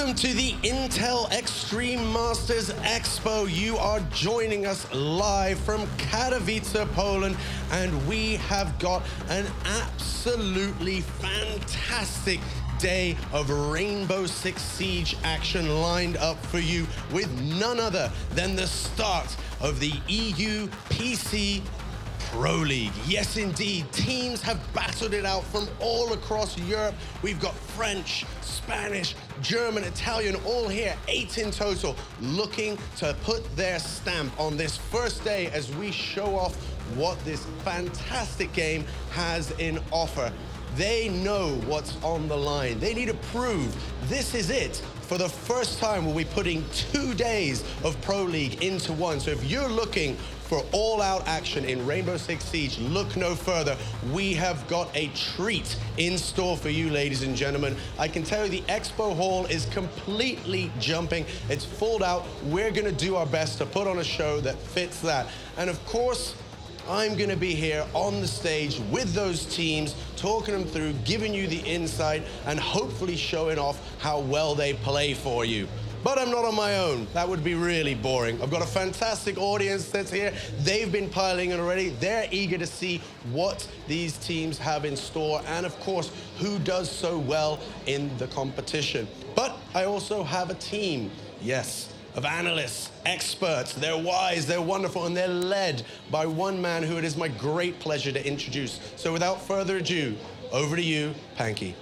Welcome to the Intel Extreme Masters Expo. You are joining us live from Katowice, Poland, and we have got an absolutely fantastic day of Rainbow Six Siege action lined up for you with none other than the start of the EU PC Pro League. Yes, indeed. Teams have battled it out from all across Europe. We've got French, Spanish, German, Italian, all here, 8 in total, looking to put their stamp on this first day as we show off what this fantastic game has in offer. They know what's on the line. They need to prove this is it. For the first time, we'll be putting 2 days of Pro League into one. So if you're looking for all-out action in Rainbow Six Siege, look no further. We have got a treat in store for you, ladies and gentlemen. I can tell you the expo hall is completely jumping. It's full out. We're gonna do our best to put on a show that fits that. And of course, I'm gonna be here on the stage with those teams, talking them through, giving you the insight, and hopefully showing off how well they play for you. But I'm not on my own. That would be really boring. I've got a fantastic audience that's here. They've been piling in already. They're eager to see what these teams have in store, and of course, who does so well in the competition. But I also have a team, yes, of analysts, experts. They're wise, they're wonderful, and they're led by one man who it is my great pleasure to introduce. So without further ado, over to you, Panky.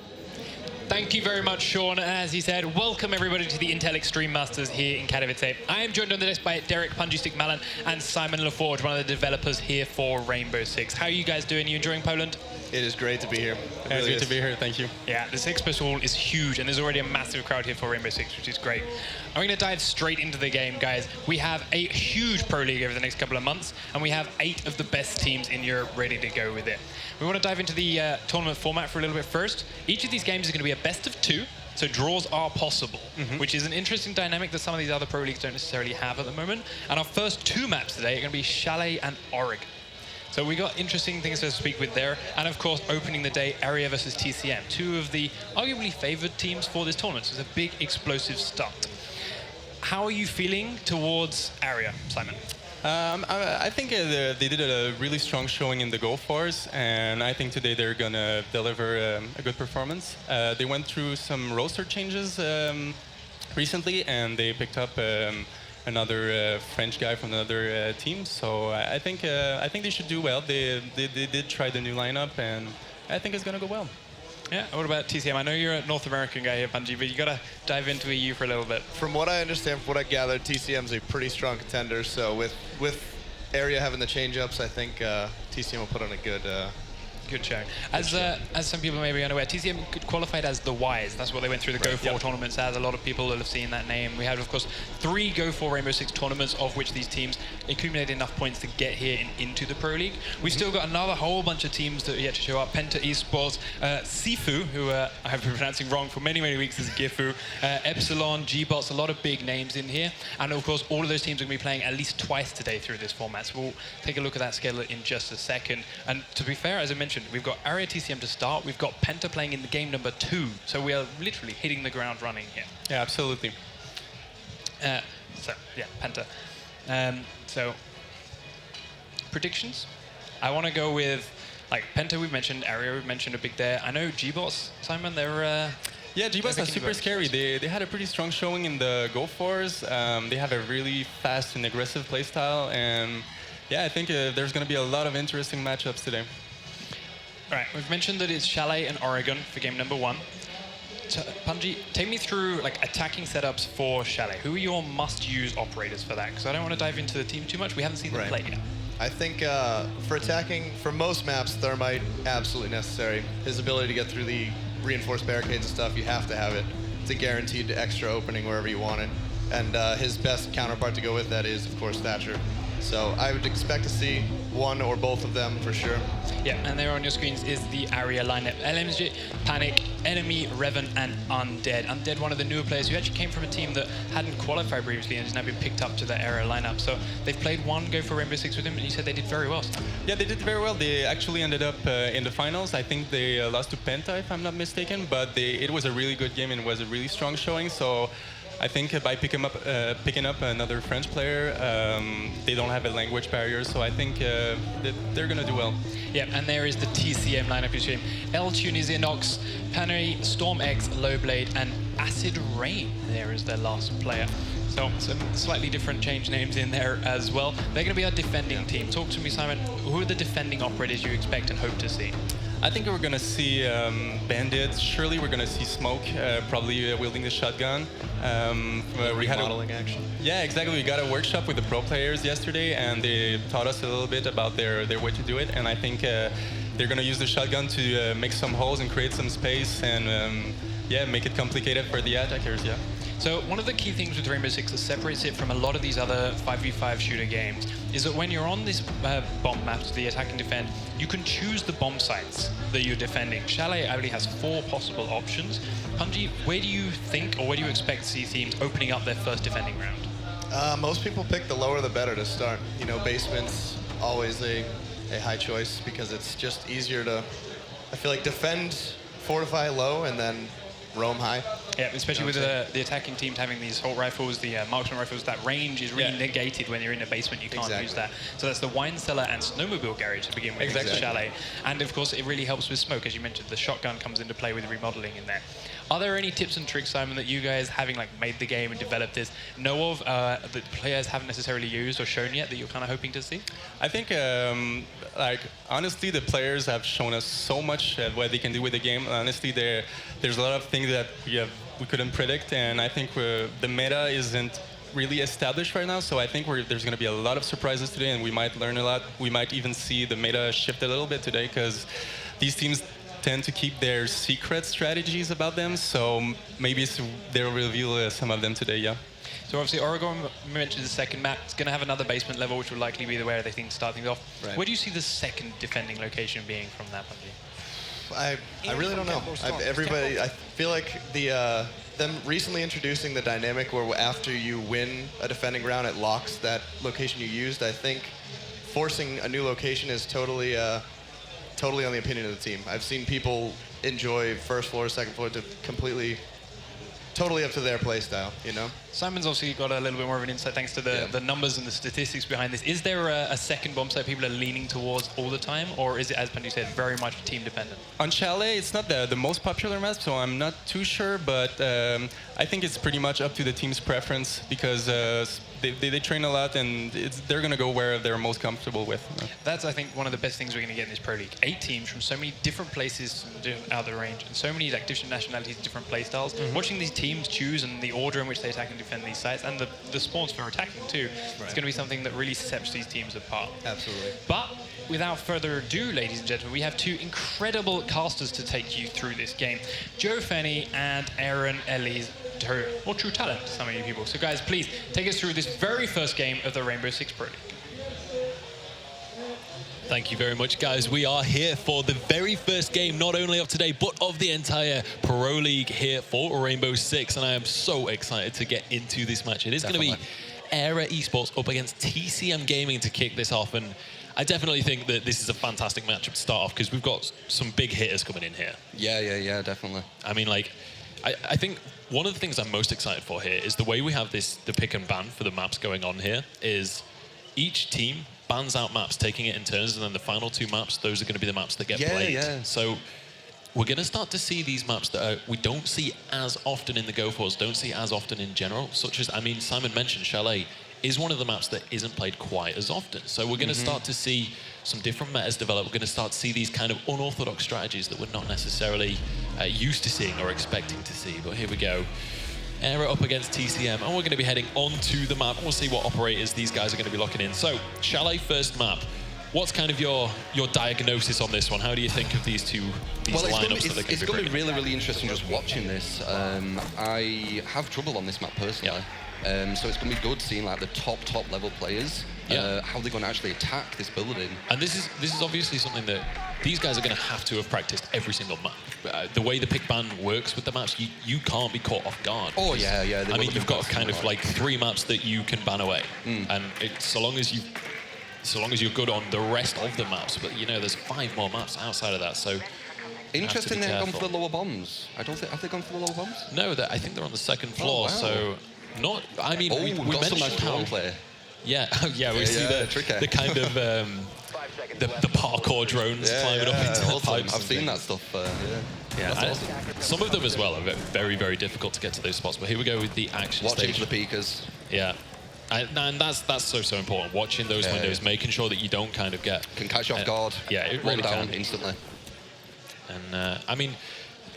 Thank you very much, Sean. As he said, welcome everybody to the Intel Extreme Masters here in Katowice. I am joined on the desk by Derek Punji-Stick-Malin and Simon LaForge, one of the developers here for Rainbow Six. How are you guys doing? You enjoying Poland? It is great to be here. It's good to be here, thank you. Yeah, this expo hall is huge, and there's already a massive crowd here for Rainbow Six, which is great. I'm going to dive straight into the game, guys. We have a huge Pro League over the next couple of months, and we have 8 of the best teams in Europe ready to go with it. We want to dive into the tournament format for a little bit first. Each of these games is going to be a best of 2, so draws are possible, which is an interesting dynamic that some of these other Pro Leagues don't necessarily have at the moment. And our first 2 maps today are going to be Chalet and Oregon. So we got interesting things to speak with there. And of course, opening the day, Aera versus TCM, 2 of the arguably favored teams for this tournament. So it's a big, explosive start. How are you feeling towards Aera, Simon? I think they did a really strong showing in the Go Force, and I think today they're going to deliver a good performance. They went through some roster changes recently, and they picked up another French guy from another team. So I think they should do well. They did try the new lineup, and I think it's going to go well. Yeah, what about TCM? I know you're a North American guy here, Punji, but you got to dive into EU for a little bit. From what I understand, from what I gathered, TCM's a pretty strong contender. So with Aera having the change-ups, I think TCM will put on a good show. As some people may be unaware, TCM qualified as the Wise. That's what they went through the Go4 tournaments as. A lot of people will have seen that name. We had, of course, 3 Go4 Rainbow Six tournaments, of which these teams accumulated enough points to get here into the Pro League. We've still got another whole bunch of teams that are yet to show up. Penta Esports, Sifu, who I have been pronouncing wrong for many, many weeks, is Gifu, Epsilon, G-Bots, a lot of big names in here. And of course, all of those teams are going to be playing at least twice today through this format. So we'll take a look at that schedule in just a second. And to be fair, as I mentioned, we've got Aera TCM to start. We've got Penta playing in the game number 2. So we are literally hitting the ground running here. Yeah, absolutely. So, yeah, Penta. So, predictions? I want to go with, like, Penta we've mentioned, Aera we've mentioned a big there. I know G-Bots, Simon, they're... Yeah, G-Bots are super scary. They had a pretty strong showing in the Go Force. They have a really fast and aggressive playstyle. And yeah, I think there's going to be a lot of interesting matchups today. All right, we've mentioned that it's Chalet and Oregon for game number 1. Punji, take me through like attacking setups for Chalet. Who are your must-use operators for that? Because I don't want to dive into the team too much. We haven't seen them play yet. I think for attacking, for most maps, Thermite, absolutely necessary. His ability to get through the reinforced barricades and stuff, you have to have it. It's a guaranteed extra opening wherever you want it. And his best counterpart to go with that is, of course, Thatcher. So I would expect to see one or both of them for sure. Yeah, and there on your screens is the Aera lineup. LMG, Panic, Enemy, Revan, and Undead. Undead, one of the newer players who actually came from a team that hadn't qualified previously and has now been picked up to the Aera lineup. So they've played one Go for Rainbow Six with him, and you said they did very well. Yeah, they did very well. They actually ended up in the finals. I think they lost to Penta, if I'm not mistaken, but it was a really good game and was a really strong showing. So I think by picking up another French player, they don't have a language barrier, so I think they're going to do well. Yeah, and there is the TCM lineup you see. El Tunisia Nox, Panery, Storm X, Lowblade, and Acid Rain. There is their last player. So some slightly different change names in there as well. They're going to be our defending team. Talk to me, Simon. Who are the defending operators you expect and hope to see? I think we're going to see Bandits. Surely we're going to see Smoke, probably wielding the shotgun. We had modeling action. Yeah, exactly. We got a workshop with the pro players yesterday, and they taught us a little bit about their way to do it. And I think they're going to use the shotgun to make some holes and create some space and yeah, make it complicated for the attackers. Yeah. So one of the key things with Rainbow Six that separates it from a lot of these other 5v5 shooter games is that when you're on this bomb maps, the attack and defend, you can choose the bomb sites that you're defending. Chalet only has 4 possible options. Punji, where do you think or where do you expect to see teams opening up their first defending round? Most people pick the lower the better to start. You know, basement's always a high choice because it's just easier to, I feel like, defend, fortify low, and then roam high. Yeah, especially with the attacking teams having these assault rifles, the marksman rifles, that range is really negated when you're in a basement. You can't use that. So that's the wine cellar and snowmobile garage to begin with, Chalet. And of course, it really helps with smoke. As you mentioned, the shotgun comes into play with remodeling in there. Are there any tips and tricks, Simon, that you guys, having like made the game and developed this, know of that players haven't necessarily used or shown yet that you're kind of hoping to see? I think, like, honestly, the players have shown us so much what they can do with the game. Honestly, there's a lot of things that we couldn't predict, and I think the meta isn't really established right now, so I think there's going to be a lot of surprises today, and we might learn a lot. We might even see the meta shift a little bit today, because these teams tend to keep their secret strategies about them, so maybe they'll reveal some of them today, yeah. So obviously Oregon mentioned the second map. It's going to have another basement level, which will likely be where they think to start things off. Right. Where do you see the second defending location being from that point? I really don't know. I feel like them recently introducing the dynamic where after you win a defending round, it locks that location you used. I think forcing a new location is totally on the opinion of the team. I've seen people enjoy first floor, second floor to totally up to their play style, you know? Simon's obviously got a little bit more of an insight thanks to the numbers and the statistics behind this. Is there a second bomb site people are leaning towards all the time, or is it, as Pandu said, very much team dependent? On Chalet, it's not the most popular map, so I'm not too sure, but I think it's pretty much up to the team's preference because they train a lot and they're going to go where they're most comfortable with. That's, I think, one of the best things we're going to get in this Pro League. 8 teams from so many different places out of the range, and so many like different nationalities, different play styles. Watching these teams choose and the order in which they attack and defend these sites, and the spawns for attacking too, it's going to be something that really sets these teams apart. Absolutely. But without further ado, ladies and gentlemen, we have 2 incredible casters to take you through this game. Joe Fenny and Aaron Ellis, or True Talent, some of you people. So guys, please take us through this very first game of the Rainbow Six Pro League. Thank you very much, guys. We are here for the very first game, not only of today, but of the entire Pro League here for Rainbow Six. And I am so excited to get into this match. It is going to be Aera Esports up against TCM Gaming to kick this off. And I definitely think that this is a fantastic matchup to start off because we've got some big hitters coming in here. Yeah, definitely. I mean, like, I think one of the things I'm most excited for here is the way we have the pick and ban for the maps going on here is each team bans out maps, taking it in turns, and then the final 2 maps, those are going to be the maps that get played. Yeah. So we're going to start to see these maps that we don't see as often in the Go4s, don't see as often in general, such as, I mean, Simon mentioned Chalet is one of the maps that isn't played quite as often. So we're going to start to see some different metas develop. We're going to start to see these kind of unorthodox strategies that we're not necessarily used to seeing or expecting to see. But here we go. Aera up against TCM, and we're going to be heading onto the map. We'll see what operators these guys are going to be locking in. So, Chalet first map. What's kind of your diagnosis on this one? How do you think of these lineups? It's going to be really, really interesting just watching this. I have trouble on this map personally. So it's going to be good seeing like the top level players Yeah. How they're going to actually attack this building. And this is obviously something that these guys are going to have to have practiced every single map. The way the pick ban works with the maps, you can't be caught off guard. Oh, yeah. I mean, you've got kind of like 3 maps that you can ban away. And so long as you're good on the rest of the maps, but you know, there's 5 more maps outside of that, so Interesting they've gone for the lower bombs. I don't think, have they gone for the lower bombs? no, I think they're on the 2nd floor, wow. so not. I mean, we got some mentioned nice how. drone play. Yeah, we see the kind of the parkour drones climbing up into the awesome. pipes. I've seen that stuff. Yeah, That's awesome. some of them as well are very, very difficult to get to those spots. But here we go with the action Watching stage. for the peekers. Yeah, and that's so important. Watching those windows, making sure that you don't kind of get Can catch you off guard. Yeah, it Run really down can. instantly. And I mean,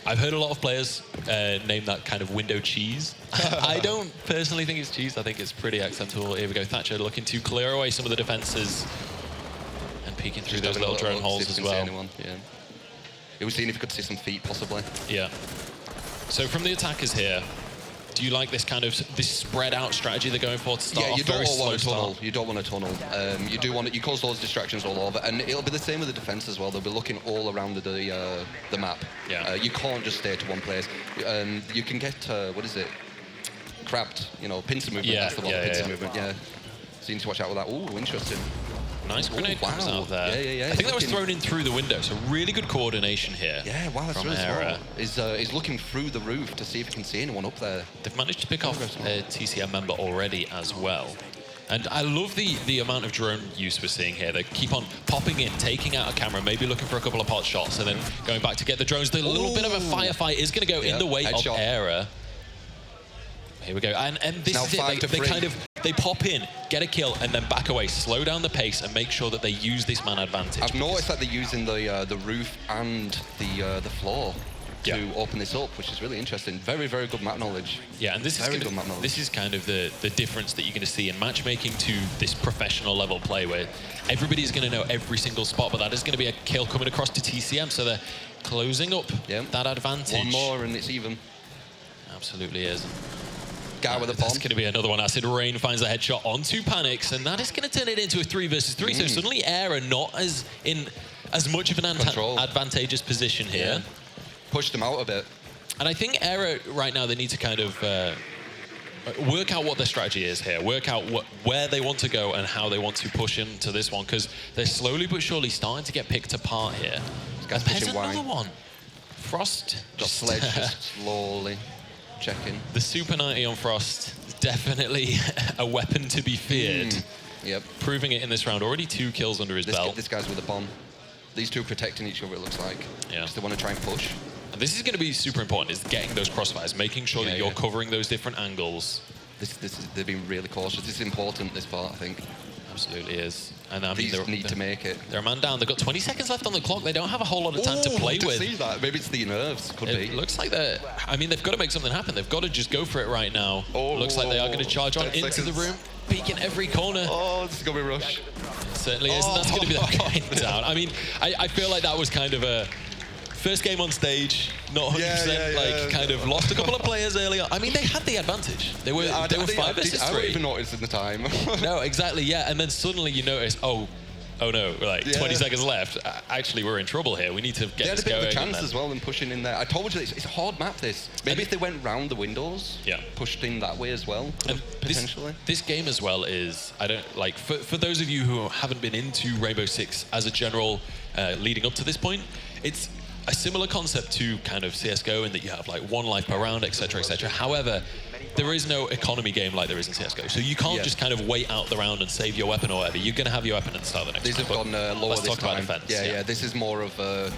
I've heard a lot of players name that kind of window cheese. I don't personally think it's cheese. I think it's pretty acceptable. Here we go, Thatcher looking to clear away some of the defenses and peeking through those little drone holes as well. Yeah. He was seeing if he could see some feet, possibly. Yeah. So from the attackers here, do you like this kind of spread out strategy they're going for to start Yeah, off you don't very want a slow tunnel. start? You don't want a tunnel. You do want it. You cause those distractions all over, and it'll be the same with the defense as well. They'll be looking all around the map. Yeah. You can't just stay to one place. You can get what is it? Crabbed. You know, pincer movement. Yeah, That's the one. yeah, pincer yeah. movement. Yeah. So you need to watch out with that. Ooh, interesting. Nice grenade comes wow. out there. Yeah. I think that was Looking- thrown in through the window, so really good coordination here. Yeah, wow, that's from really Aera. smart. He's looking through the roof to see if he can see anyone up there. They've managed to pick off a TCM member already as well. And I love the amount of drone use we're seeing here. They keep on popping in, taking out a camera, maybe looking for a couple of pot shots, and then going back to get the drones. The little bit of a firefight is going to go in the way headshot. of Aera. Here we go. And this Now is it. 5 to 3. They pop in, get a kill, and then back away, slow down the pace, and make sure that they use this man advantage. I've noticed that they're using the roof and the floor to open this up, which is really interesting. Very, very good map knowledge. Yeah, and this is kind of the difference that you're going to see in matchmaking to this professional level play, where everybody's going to know every single spot, but that is going to be a kill coming across to TCM, so they're closing up that advantage. One more and it's even. Absolutely is. Guy with a bomb. That's going to be another one. Acid Rain finds a headshot onto Panics, and that is going to turn it into a 3 versus 3. So suddenly Aera not as much of an advantageous position here. Yeah. Pushed them out a bit. And I think Aera right now, they need to kind of work out what their strategy is here, work out where they want to go and how they want to push into this one, because they're slowly but surely starting to get picked apart here. And there's another one. Frost. Sledge just slowly checking. The Super 90 on Frost is definitely a weapon to be feared. Yep. Proving it in this round. Already 2 kills under his belt. This guy's with a bomb. These two protecting each other, it looks like. Yeah. Because they want to try and push. And this is going to be super important, is getting those crossfires, making sure that you're covering those different angles. They've been really cautious. This is important, this part, I think. Absolutely is. And I mean, These need to make it. They're a man down. They've got 20 seconds left on the clock. They don't have a whole lot of time to play with. See that. Maybe it's the nerves. Could be. It looks like they're... I mean, they've got to make something happen. They've got to just go for it right now. Looks like they are going to charge on into the room, peeking every corner. Oh, this is going to be a rush. It certainly is. And that's going to be the going down. I mean, I feel like that was kind of a... First game on stage, not 100%, kind of lost a couple of players earlier. I mean, they had the advantage. They were 5 versus 3. I don't even notice in the time. No, exactly, yeah. And then suddenly you notice, oh no, like 20 seconds left. Actually, we're in trouble here. We need to get this going. They had a bit of a chance as well in pushing in there. I told you, it's a hard map, this. Maybe if they went round the windows, pushed in that way as well, potentially. This game as well is, I don't, like, for those of you who haven't been into Rainbow Six as a general leading up to this point, it's a similar concept to kind of CSGO in that you have like 1 life per round, etc., etc. However, there is no economy game like there is in CSGO. So you can't just kind of wait out the round and save your weapon or whatever. You're going to have your weapon at the start of the next These have gone lower let's this talk time. about defense. Yeah. This is more of a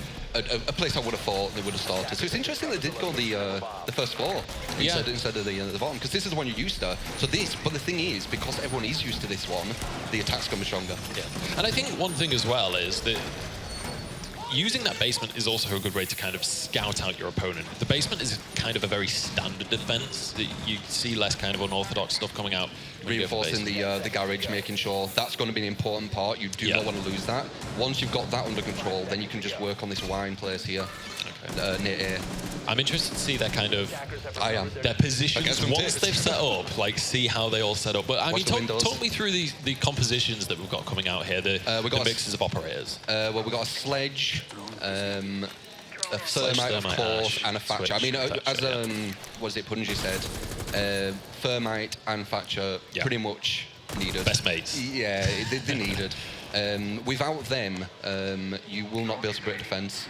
place I would have thought they would have started. So it's interesting they did go the first floor instead of the bottom, because this is the one you're used to. So but the thing is, because everyone is used to this one, the attack's going to be stronger. Yeah. And I think one thing as well is that using that basement is also a good way to kind of scout out your opponent. The basement is kind of a very standard defense. You see less kind of unorthodox stuff coming out. Reinforcing the garage, making sure that's going to be an important part. You do not want to lose that. Once you've got that under control, then you can just work on this wine place here. Near A. I'm interested to see their kind of their I positions guess once they've set up, like see how they all set up. But I mean, talk me through the compositions that we've got coming out here, the mixes of operators. Well, we've got a sledge, a thermite, of course, and a Thatcher. I mean, as what is it, Punji said, thermite and Thatcher pretty much needed. Best mates. Yeah, they're needed. Without them, you will not be able to break defense.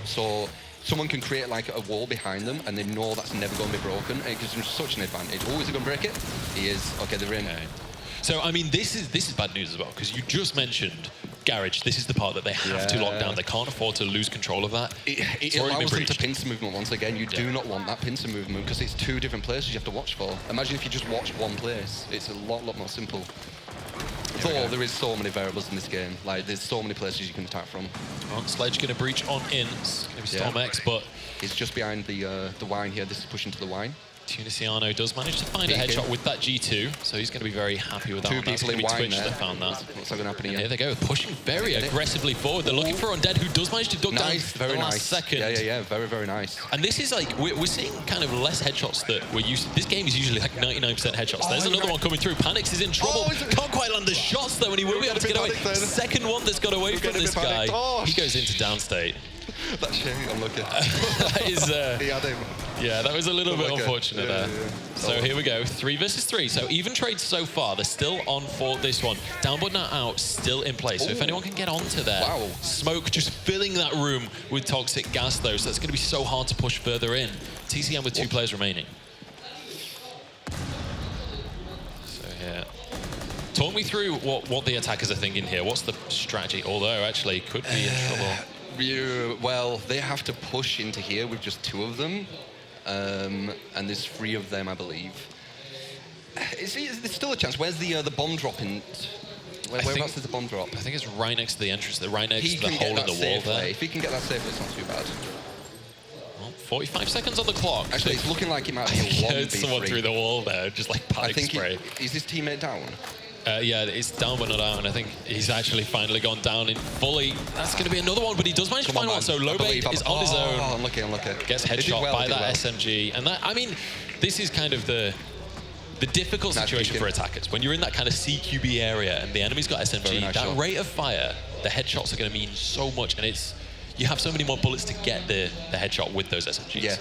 So someone can create like a wall behind them, and they know that's never going to be broken. It gives them such an advantage. Oh, is he going to break it? He is. Okay, they're in. Okay. So I mean, this is bad news as well, because you just mentioned garage. This is the part that they have to lock down. They can't afford to lose control of that. It allows them to pincer movement once again. You do not want that pincer movement because it's two different places you have to watch for. Imagine if you just watch one place. It's a lot more simple. Though there is so many variables in this game. Like, there's so many places you can attack from. Well, Sledge going to breach on in. It's going to be Storm X, but he's just behind the wine here. This is pushing to the wine. Tunisiano does manage to find a headshot with that G2, so he's going to be very happy with that. Two people in wine there. That found that. What's going to happen here? Here they go, pushing very aggressively forward. They're looking for Undead, who does manage to duck down very the last nice. second. Yeah, very nice. And this is like, we're seeing kind of less headshots that we're used to. This game is usually like 99% headshots. There's another one coming through. Panix is in trouble. Can't quite land the shots though, and he will be able to get away. Second one that's got away from this guy. He goes into downstate. That's shame, I'm looking. That is, he had him. Yeah, that was a little bit unfortunate there. Yeah. So here we go, 3 versus 3. So even trades so far, they're still on for this one. Down but not out, still in place. So if anyone can get onto there, Smoke just filling that room with toxic gas though, so that's going to be so hard to push further in. TCM with 2 players remaining. So here. Talk me through what the attackers are thinking here. What's the strategy? Although actually could be in trouble. Well, they have to push into here with just 2 of them. And there's 3 of them, I believe. There's still a chance. Where's the bomb drop in? Whereabouts is the bomb drop? I think it's right next to the entrance. They're right next to the hole in the wall there. If he can get that safe, it's not too bad. Well, 45 seconds on the clock. Actually, it's looking like it might be a 1v3. Heard someone through the wall there, just like panic spray. Is his teammate down? Yeah, it's down but not out, and I think he's actually finally gone down in fully. That's going to be another one, but he does manage to find one. So Lobate is on his own. Unlucky. Gets headshot by that SMG, and that, I mean, this is kind of the difficult situation for attackers. When you're in that kind of CQB area and the enemy's got SMG, that rate of fire, the headshots are going to mean so much, and you have so many more bullets to get the headshot with those SMGs. Yeah,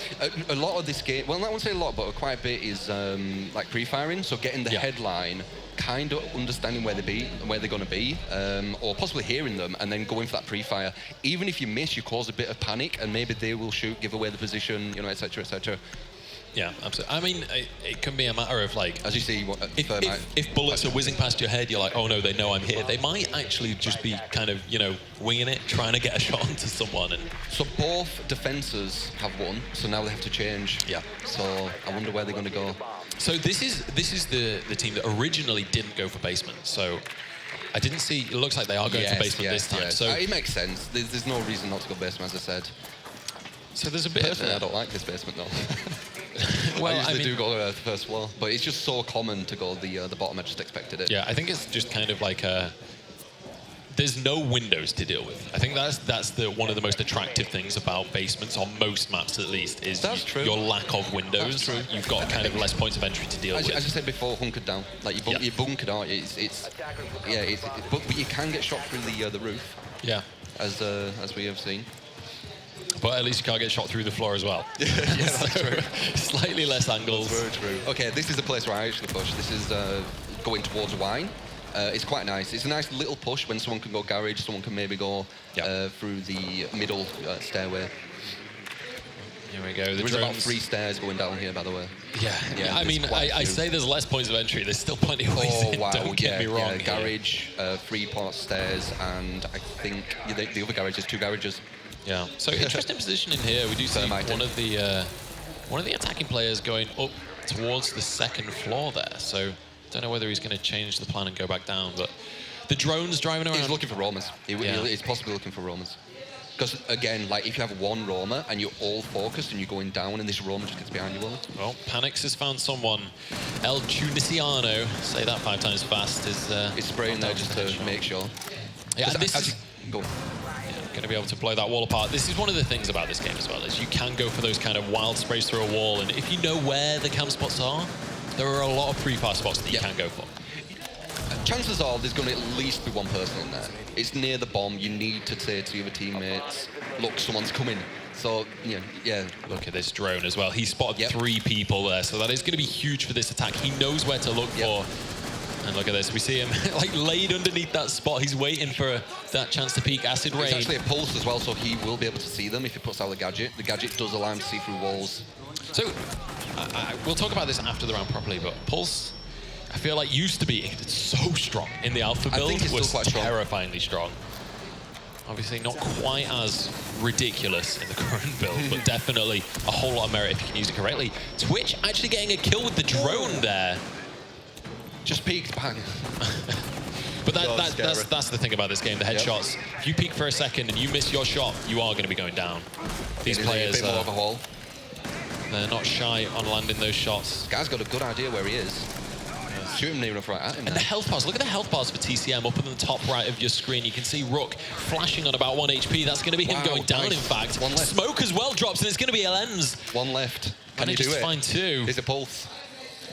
a lot of this game, well, I won't say a lot, but quite a bit is like pre-firing, so getting the headline, kind of understanding where they're going to be, or possibly hearing them, and then going for that pre-fire. Even if you miss, you cause a bit of panic, and maybe they will shoot, give away the position, you know, etc., etc. Yeah, absolutely. I mean, it can be a matter of like, as you see, if bullets are whizzing past your head, you're like, oh no, they know I'm here. They might actually just be kind of, you know, winging it, trying to get a shot onto someone. And so both defenses have won, so now they have to change. Yeah. So I wonder where they're going to go. So this is the team that originally didn't go for basement. So I didn't see. It looks like they are going for basement this time. So it makes sense. There's no reason not to go basement, as I said. So there's a bit. Personally, I don't like this basement though. Well, I usually do go to the first floor, but it's just so common to go the bottom. I just expected it. Yeah, I think it's just kind of like there's no windows to deal with. I think that's one of the most attractive things about basements on most maps, at least, is your lack of windows. That's true. You've got kind of less points of entry to deal with. As I said before, hunkered down. Like you're bunkered, aren't you? But you can get shot through the roof. Yeah. As we have seen. But at least you can't get shot through the floor as well. Yeah, that's true. Slightly less angles. That's very true. Okay, this is the place where I actually push. This is going towards wine. It's quite nice. It's a nice little push when someone can go garage, someone can maybe go through the middle stairway. Here we go. There's about 3 stairs going down here, by the way. Yeah. I mean, I say there's less points of entry. There's still plenty of ways in. Wow. Don't get me wrong. Garage, 3-part stairs, and I think the other garage is 2 garages. Yeah. So interesting position in here. We do see one of the attacking players going up towards the 2nd floor there. So don't know whether he's going to change the plan and go back down. But the drone's driving around. He's looking for Romans. He's possibly looking for Romans. Because again, like if you have one roamer and you're all focused and you're going down and this roamer just gets behind you all. Well, Panix has found someone. El Tunisiano, say that 5 times fast, is... It's spraying there just to make sure. Yeah, this is... Go. Going to be able to blow that wall apart. This is one of the things about this game as well, is you can go for those kind of wild sprays through a wall, and if you know where the cam spots are, there are a lot of pre-fire spots that you can go for. Chances are there's going to at least be one person in there. It's near the bomb. You need to say to your other teammates, look, someone's coming. So, yeah. Look at this drone as well. He spotted 3 people there, so that is going to be huge for this attack. He knows where to look for. And look at this. We see him like laid underneath that spot. He's waiting for that chance to peek. Acid rain. It's actually a pulse as well, so he will be able to see them if he puts out the gadget. The gadget does allow him to see through walls. So, we'll talk about this after the round properly, but Pulse, I feel like used to be so strong in the alpha build. I think it's was still quite terrifyingly strong. Obviously not quite as ridiculous in the current build, but definitely a whole lot of merit if you can use it correctly. Twitch actually getting a kill with the drone there. Just peeked, bang. But that's the thing about this game, the headshots. If you peek for a second and you miss your shot, you are going to be going down. These players, a bit more of a hole. They're not shy on landing those shots. This guy's got a good idea where he is. Shoot him near enough right at him. And the health bars, look at the health bars for TCM up in the top right of your screen. You can see Rook flashing on about 1 HP. That's going to be him going down, in fact. One left. Smoke as well drops, and it's going to be LN's. One left. Can you do it? Find 2. Is it Pulse?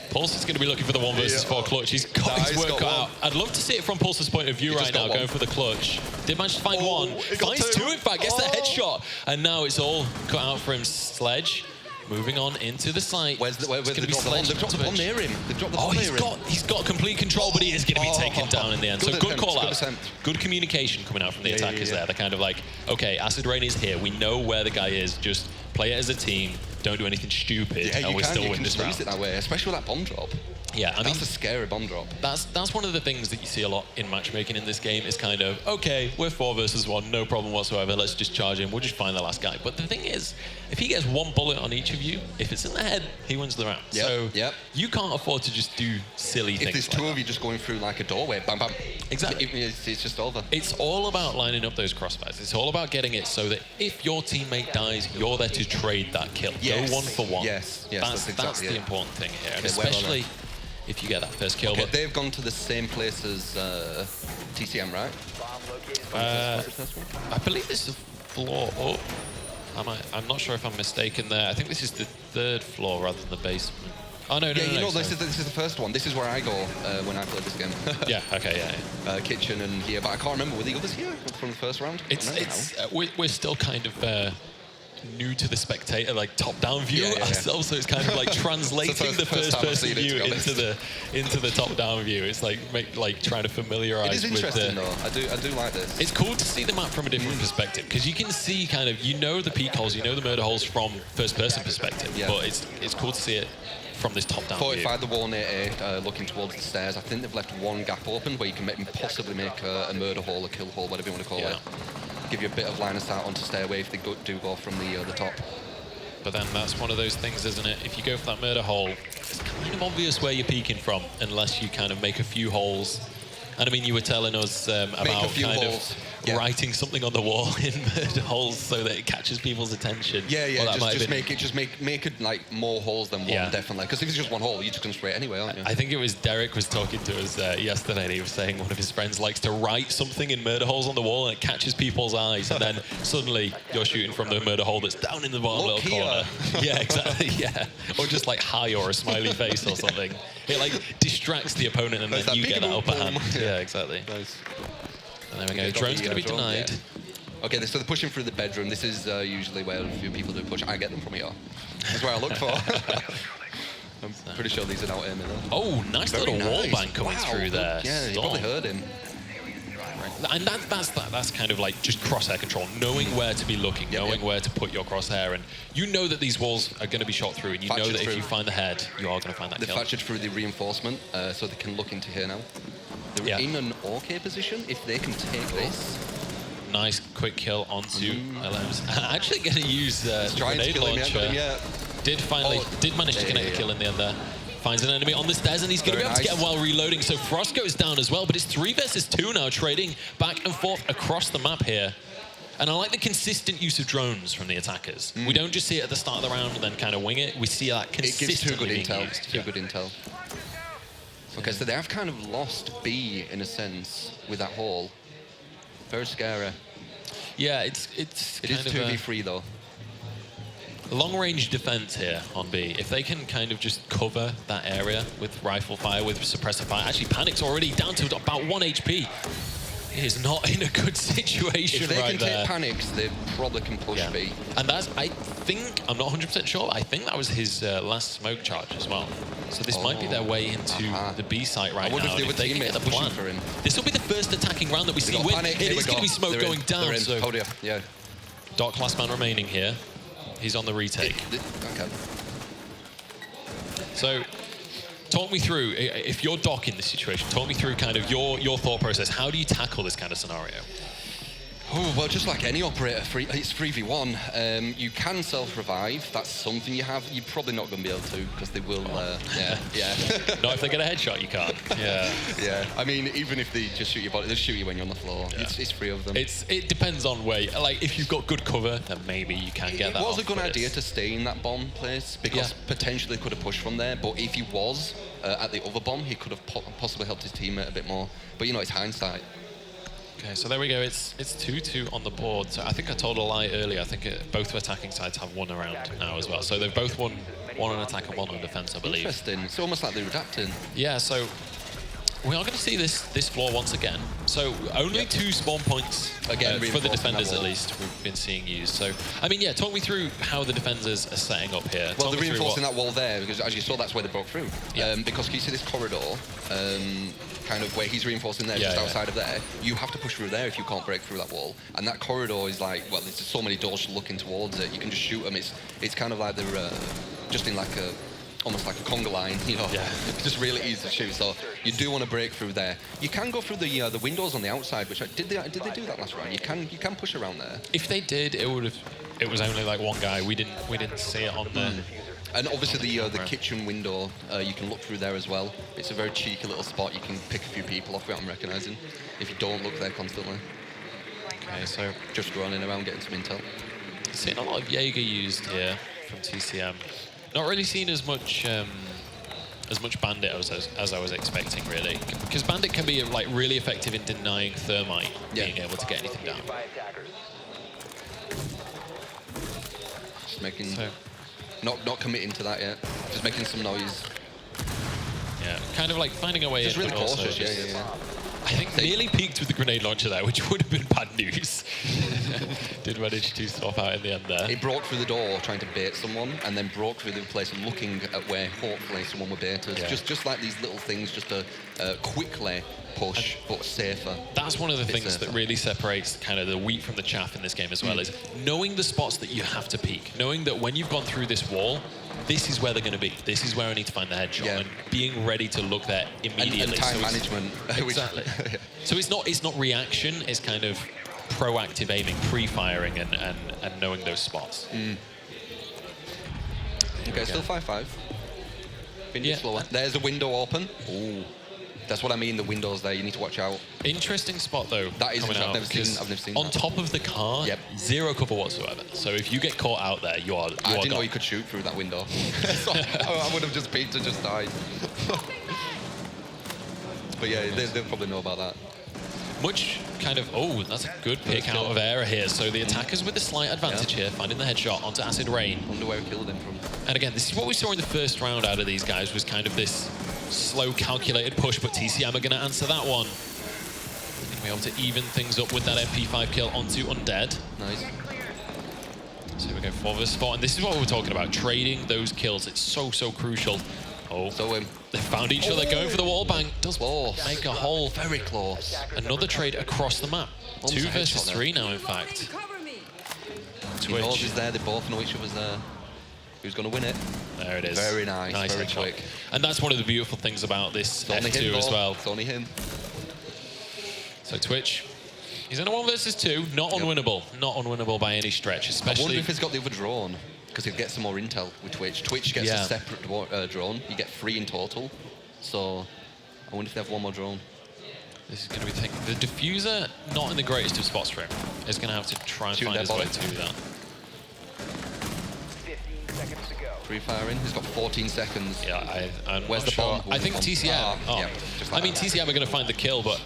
Pulse is going to be looking for the 1 versus 4 clutch. He's got his work cut out. I'd love to see it from Pulse's point of view right now, going for the clutch. Did manage to find 1. Finds 2, in fact, gets the headshot. And now it's all cut out for him. Sledge. Moving on into the site. Where's the bomb? They've dropped the bomb near him. They've dropped the bomb near him. He's got complete control, but he is going to be taken down in the end. So good call out. Good communication coming out from the attackers there. They're kind of like, okay, Acid Rain is here. We know where the guy is. Just play it as a team. Don't do anything stupid, and we'll still win this round. It that way, especially with that bomb drop. Yeah, I mean, that's a scary bomb drop. That's one of the things that you see a lot in matchmaking in this game is kind of, okay, we're 4 versus 1, no problem whatsoever, let's just charge him, we'll just find the last guy. But the thing is, if he gets 1 bullet on each of you, if it's in the head, he wins the round. So you can't afford to just do silly things. If there's 2 of you just going through like a doorway, bam, bam. Exactly. It's just over. It's all about lining up those crossfires. It's all about getting it so that if your teammate dies, you're there to trade that kill. Go 1 for 1. Yes, that's the important thing here, and especially if you get that first kill. But they've gone to the same place as TCM, right? I believe this is the floor up. I'm not sure if I'm mistaken there. I think this is the 3rd floor rather than the basement. Oh, no, this is the first one. This is where I go when I play this game. Yeah, okay, yeah. Kitchen and here, but I can't remember, were the others here from the first round? We're still kind of new to the spectator, like top-down view ourselves, so it's kind of like translating the first-person view into the top-down view. It's like trying to familiarize. It is interesting though. I do like this. It's cool to see the map from a different perspective because you can see kind of the peak holes, the murder holes from first-person perspective. But it's cool to see it from this top-down view. 45 the wall near A, looking towards the stairs. I think they've left 1 gap open where you can possibly make a murder hole, a kill hole, whatever you want to call it. Give you a bit of line of sight onto stairway if they do go from the top. But then that's one of those things, isn't it? If you go for that murder hole, it's kind of obvious where you're peeking from, unless you kind of make a few holes. And I mean, you were telling us about kind of writing something on the wall in murder holes so that it catches people's attention. Just make it like more holes than 1, definitely. Because if it's just 1 hole, you're just going straight anyway, aren't you? I think it was Derek was talking to us yesterday, and he was saying one of his friends likes to write something in murder holes on the wall, and it catches people's eyes, and then suddenly you're shooting from the murder hole that's down in the bottom little corner. Yeah, exactly. Yeah, or just like hi or a smiley face or something. It like distracts the opponent, and then you get that upper hand. Yeah, exactly. Nice. And there we go. Drone's going to be denied. Okay, so they're pushing through the bedroom. This is usually where a few people do push. I get them from here. That's where I look for. I'm pretty sure these are out aiming though. Oh, nice little wall bang coming through there. Yeah, you probably heard him. And that's kind of like just crosshair control, knowing where to be looking, knowing where to put your crosshair, and you know that these walls are going to be shot through, and you know that if you find the head, you are going to find that kill. They're fractured through the reinforcement, so they can look into here now. They're in an okay position if they can take this. Nice quick kill onto LMs. Actually going to use grenade launcher. Did manage to connect the kill in the end there. Finds an enemy on the stairs, and he's going to be able to get him while reloading. So Frost goes down as well, but it's 3 versus 2 now, trading back and forth across the map here. And I like the consistent use of drones from the attackers. We don't just see it at the start of the round and then kind of wing it. We see that consistently. It gives too good being intel. used. Too good intel. Okay, so they have kind of lost B in a sense with that haul. Very scary. Yeah, it is 2v3 though. Long-range defense here on B. If they can kind of just cover that area with rifle fire, with suppressor fire. Actually, Panic's already down to about 1 HP. He is not in a good situation if they right can there. take Panics, they probably can push B. And that's, I think, I'm not 100% sure, I think that was his last smoke charge as well. So this might be their way into the B site right now. I wonder if they can get the plan. for him. This will be the first attacking round that we see win. Panic. It is going to be smoke going down. So oh dear, yeah. Doc last man remaining here. He's on the retake. Okay. So, talk me through, if you're Doc in this situation, talk me through kind of your thought process. How do you tackle this kind of scenario? Oh, well, just like any operator, it's 3v1. You can self-revive. That's something you have. You're probably not going to be able to because they will, yeah. Not if they get a headshot, you can't. Yeah. Yeah. I mean, even if they just shoot your body, they'll shoot you when you're on the floor. Yeah. It's 3 of them. It depends on where, like, if you've got good cover, then maybe you can get that It was off, a good but idea to stay in that bomb place because potentially they could have pushed from there. But if he was at the other bomb, he could have possibly helped his teammate a bit more. But, you know, it's hindsight. Okay, so there we go. It's 2-2 on the board. So I think I told a lie earlier. I think both attacking sides have won a round now as well. So they've both won, one on attack and one on defense, I believe. Interesting. It's almost like they're adapting. Yeah, so we are going to see this floor once again. So only 2 spawn points again for the defenders at least we've been seeing used. So, I mean, yeah, talk me through how the defenders are setting up here. Well, they're reinforcing that wall there because, as you saw, that's where they broke through. Yeah. Because you see this corridor, kind of where he's reinforcing there, just outside of there, you have to push through there if you can't break through that wall. And that corridor is like, well, there's so many doors looking towards it. You can just shoot them. It's kind of like they're just in like a, almost like a conga line, you know. Yeah. It's just really easy to shoot. So you do want to break through there. You can go through the windows on the outside, which did they do that last round? You can push around there. If they did, it was only like one guy. We didn't see it on the. And obviously the kitchen window, you can look through there as well. It's a very cheeky little spot. You can pick a few people off without recognising if you don't look there constantly. Okay, so just running around getting some intel. Seeing a lot of Jaeger used here from TCM. Not really seen as much Bandit as I was expecting, really, because Bandit can be like really effective in denying Thermite being able to get anything down. Just making. Not committing to that yet. Just making some noise. Yeah, kind of like finding a way just in. Really cautious, yeah. I think nearly peaked with the grenade launcher there, which would have been bad news. Did manage to swap out in the end there. He broke through the door trying to bait someone, and then broke through the place looking at where hopefully someone would bait us. Yeah. Just like these little things, just to quickly push, but safer. That's one of the things that really separates kind of the wheat from the chaff in this game as well, is knowing the spots that you have to peek. Knowing that when you've gone through this wall, this is where they're going to be. This is where I need to find the headshot, and being ready to look there immediately. And time management. Exactly. So it's not reaction. It's kind of proactive aiming, pre-firing, and knowing those spots. Okay, still 5-5. Slower. There's a window open. Ooh. That's what I mean, the windows there, you need to watch out. Interesting spot, though. That is, I've never seen on top of the car, zero cover whatsoever. So if you get caught out there, you are I didn't know you could shoot through that window. So I would have just peeked and just died. But yeah, they'll probably know about that. Much kind of, that's a good pick out of Aera here. So the attackers with the slight advantage here, finding the headshot onto Acid Rain. Wonder where he killed him from. And again, this is what we saw in the first round out of these guys, was kind of this slow, calculated push, but TCM are going to answer that one. Going to be able to even things up with that MP5 kill onto Undead. Nice. So we go for the spot, and this is what we were talking about, trading those kills. It's so crucial. So they found each other, going for the wall bang. Does make a hole. Very close. Another trade across the map. Almost 2 versus 3 now, in fact. Twitch is there. They both know each other's there. Who's going to win it? There it is. Very nice. Very quick. And that's one of the beautiful things about this F2 as well. It's only him. So Twitch, he's in a 1 versus 2. Not unwinnable. Not unwinnable by any stretch, especially. I wonder if he's got the other drone, because he'll get some more intel with Twitch. Twitch gets a separate drone. You get 3 in total. So I wonder if they have 1 more drone. This is going to be taking the diffuser, not in the greatest of spots for him. He's going to have to try and find his way to that. 15 seconds to go. Free firing. He's got 14 seconds. Yeah, I'm Where's not the sure. bomb? I think TCM. Yeah, just like I mean, that. TCM are going to find the kill, but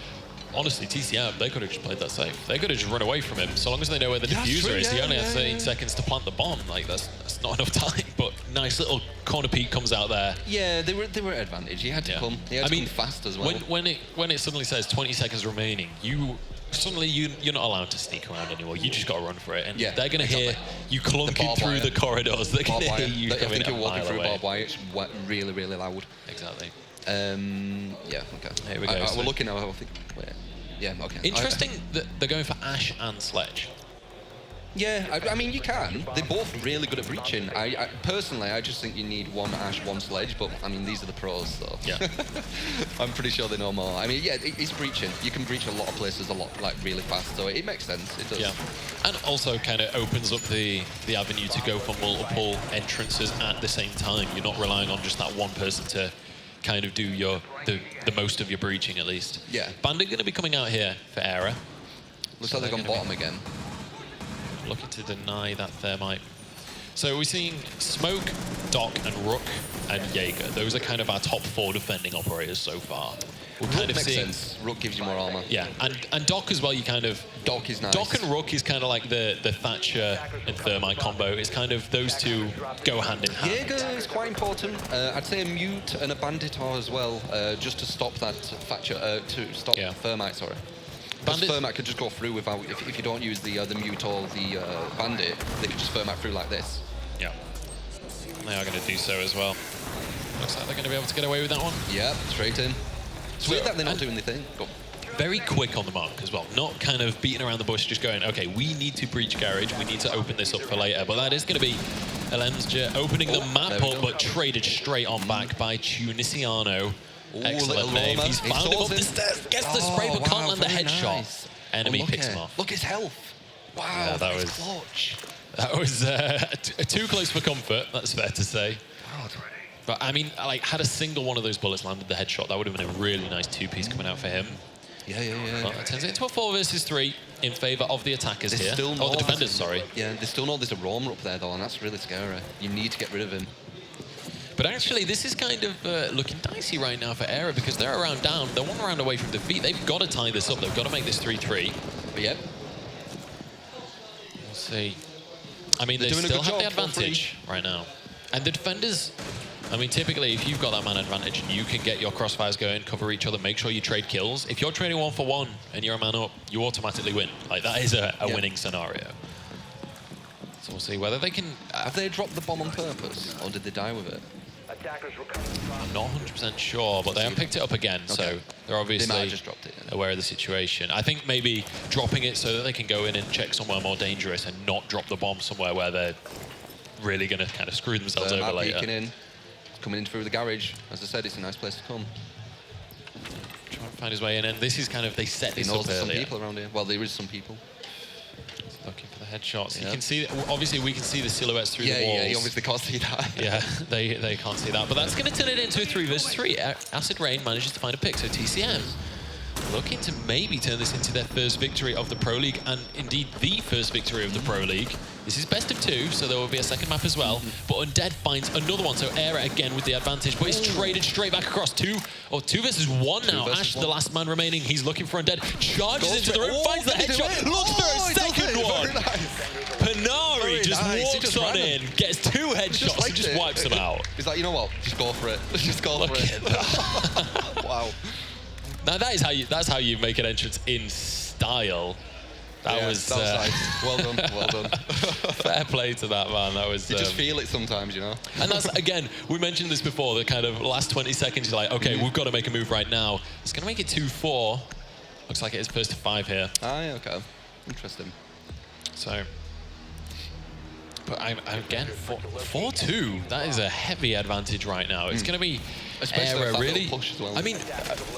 honestly, TCM, they could have just played that safe. They could have just run away from him. So long as they know where the diffuser is, he only has 13 seconds to plant the bomb. Like, that's not enough time. But nice little corner peek comes out there. Yeah, they were at advantage. He had to come. He had to come fast as well. When it suddenly says 20 seconds remaining, you're not allowed to sneak around anymore. You just got to run for it. And they're going to hear you clunking through the corridors. They're going to hear you I coming think you're walking through away. barbed wire. It's really, really loud. Exactly. Yeah, okay. Here we go. We're looking now. I think. Wait. Yeah, okay. Interesting that they're going for Ash and Sledge. Yeah, I mean, you can. They're both really good at breaching. Personally, I just think you need one Ash, one Sledge, but I mean, these are the pros, so. Yeah. I'm pretty sure they know more. I mean, yeah, it's breaching. You can breach a lot of places really fast, so it makes sense. It does. Yeah. And also kind of opens up the avenue to go for multiple entrances at the same time. You're not relying on just that one person to kind of do the most of your breaching, at least. Yeah. Bandit going to be coming out here for Aera. Looks like they've gone bottom again. Looking to deny that thermite. So we're seeing Smoke, Doc, and Rook, and Jaeger. Those are kind of our top 4 defending operators so far. We're kind of makes seeing sense. Rook gives you more armor. Yeah, and Doc as well. You kind of Doc is nice. Doc and Rook is kind of like the Thatcher and Thermite combo. It's kind of those two go hand in hand. Jaeger is quite important. I'd say a mute and a banditor as well, just to stop that Thatcher, to stop Thermite. Sorry. Because Thermite could just go through without, if you don't use the mute or the bandit, they could just Thermite through like this. Yeah, they are going to do so as well. Looks like they're going to be able to get away with that one. Yeah, straight in. It's weird that they're not doing the thing. Go. Very quick on the mark as well. Not kind of beating around the bush, just going, okay, we need to breach garage. We need to open this up for later. But that is going to be Elemsja opening the map up, but traded straight on back by Tunisiano. Excellent name. He's found him up the stairs, gets the spray, but can't land the headshot. Nice. Enemy picks him off. Look his health. Wow, yeah, that was clutch. That was too close for comfort, that's fair to say. But I mean, like, had a single one of those bullets landed the headshot, that would have been a really nice 2-piece coming out for him. Yeah. Well, that turns it into a 4 versus 3 in favour of the attackers here. The defenders, sorry. Yeah, they still know there's a roamer up there, though, and that's really scary. You need to get rid of him. But actually, this is kind of looking dicey right now for Aera because they're a round down. They're 1 round away from defeat. They've got to tie this up. They've got to make this 3-3. But yep. We'll see. I mean, they still have the advantage right now. And the defenders, I mean, typically, if you've got that man advantage, you can get your crossfires going, cover each other, make sure you trade kills. If you're trading 1 for 1 and you're a man up, you automatically win. Like, that is a winning scenario. So we'll see whether they can... Have they dropped the bomb on purpose, or did they die with it? I'm not 100% sure, but they have picked it up again, so they're obviously they might have just dropped it, aware of the situation. I think maybe dropping it so that they can go in and check somewhere more dangerous and not drop the bomb somewhere where they're really going to kind of screw themselves over later. Coming in through the garage. As I said, it's a nice place to come. Trying to find his way in, and this is kind of, they set this up earlier. Some people around here. Well, there is some people. Looking for the headshots. You can see, obviously we can see the silhouettes through the walls. Yeah, you obviously can't see that. Yeah, they can't see that. But that's going to turn it into a 3 versus 3. Acid Rain manages to find a pick, so TCM looking to maybe turn this into their first victory of the Pro League, and indeed the first victory of the Pro League. This is best of 2, so there will be a second map as well. But Undead finds another one, so Aera again with the advantage, but he's traded straight back across 2 versus 1 now. Ash, the last man remaining, he's looking for Undead, charges into the room, finds the headshot, looks for a second one. Panari just walks on in, gets 2 headshots and just wipes them out. He's like, you know what? Just go for it. Let's just go for it. Wow. Now that's how you make an entrance in style. That was nice. Well done. Fair play to that man. That was. You just feel it sometimes, you know. And that's, again, we mentioned this before. The kind of last 20 seconds, you're like, okay, we've got to make a move right now. It's going to make it 2-4. Looks like it is first to 5 here. Yeah, okay. Interesting. So. But again, 4-2. That is a heavy advantage right now. It's going to be Aera really. Push as well. I mean,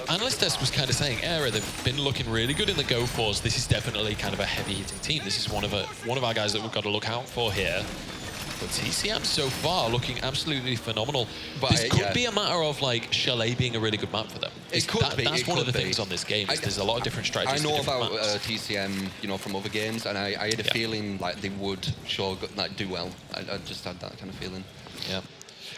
Analyst Desk was kind of saying Aera, they've been looking really good in the Go-Fours. This is definitely kind of a heavy hitting team. This is one of our guys that we've got to look out for here. But TCM so far looking absolutely phenomenal. But this could be a matter of like Chalet being a really good map for them. It could be. That's one of the things on this game. Is there's a lot of different strategies. I know for different about maps. TCM, you know, from other games, and I had a feeling like they would like do well. I just had that kind of feeling. Yeah.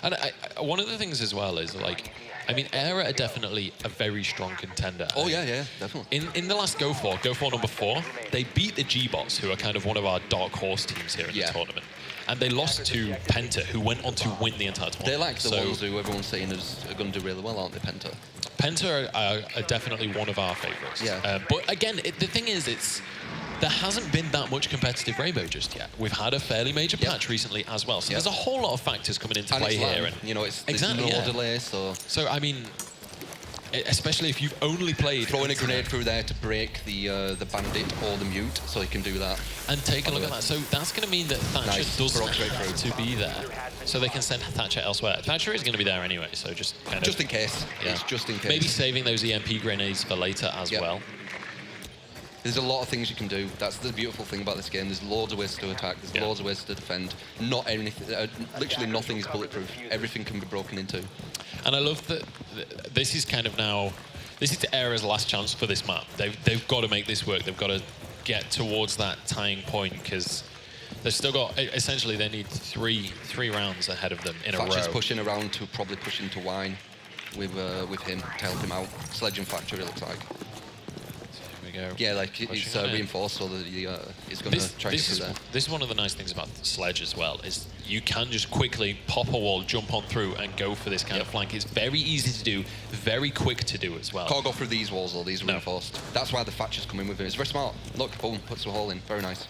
And one of the things as well is like, I mean, Aera are definitely a very strong contender. Oh yeah, definitely. In the last Go4 number 4, they beat the G-Bots, who are kind of one of our dark horse teams here in the tournament. And they lost to Penta, who went on to win the entire tournament. They're like the ones who everyone's saying are going to do really well, aren't they, Penta? Penta are definitely one of our favourites. Yeah. But again, the thing is, there hasn't been that much competitive Rainbow just yet. We've had a fairly major patch recently as well. So there's a whole lot of factors coming into play here. And, you know, it's exactly, no delay, so... So, I mean, especially if you've only played... Throwing a grenade through there to break the bandit or the mute, so you can do that. And take a look at that. So that's going to mean that Thatcher doesn't have to be there. So they can send Thatcher elsewhere. Thatcher is going to be there anyway, so just kind of... Just in case. Yeah. It's just in case. Maybe saving those EMP grenades for later as well. There's a lot of things you can do. That's the beautiful thing about this game. There's loads of ways to attack. There's loads of ways to defend. Not anything. Literally nothing is bulletproof. Everything can be broken into. And I love that this is kind of now... This is Aera's last chance for this map. They've got to make this work. They've got to get towards that tying point because they've still got... Essentially, they need three rounds ahead of them in a row. Thatcher's pushing around to probably push into Wine with him to help him out. Sledge and Thatcher, it looks like. Go. Yeah, like it's reinforced so that it's going to try to get through there. This is one of the nice things about Sledge as well, is you can just quickly pop a wall, jump on through, and go for this kind of flank. It's very easy to do, very quick to do as well. Can't go through these walls though, these are reinforced. That's why the Thatcher's coming with him. It's very smart. Look, boom, puts the hole in. Very nice.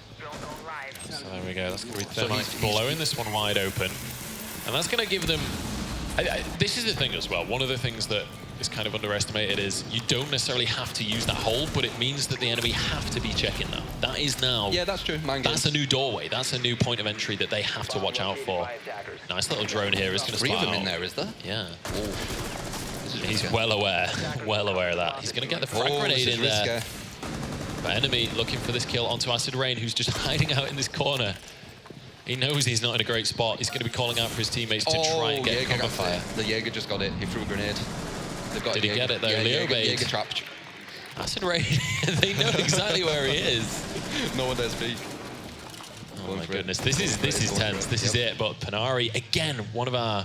So there we go. That's going to be Thermite blowing this one wide open. And that's going to give them... this is the thing as well. One of the things that is kind of underestimated is you don't necessarily have to use that hole, but it means that the enemy have to be checking that. That is now... Yeah, that's true. That's a new doorway. That's a new point of entry that they have to watch out for. Nice little drone here is going to spot out. 3 of them in there, is there? Yeah. He's well aware of that. He's going to get the frag grenade in there. But enemy looking for this kill onto Acid Rain, who's just hiding out in this corner. He knows he's not in a great spot. He's going to be calling out for his teammates to try and get cover fire. The Jaeger just got it. He threw a grenade. Did he get it though? Leo Bait. Jaeger trapped. Acid Rain. They know exactly where he is. No one dares speak. Oh my goodness, this is tense. This is it. But Panari again, one of our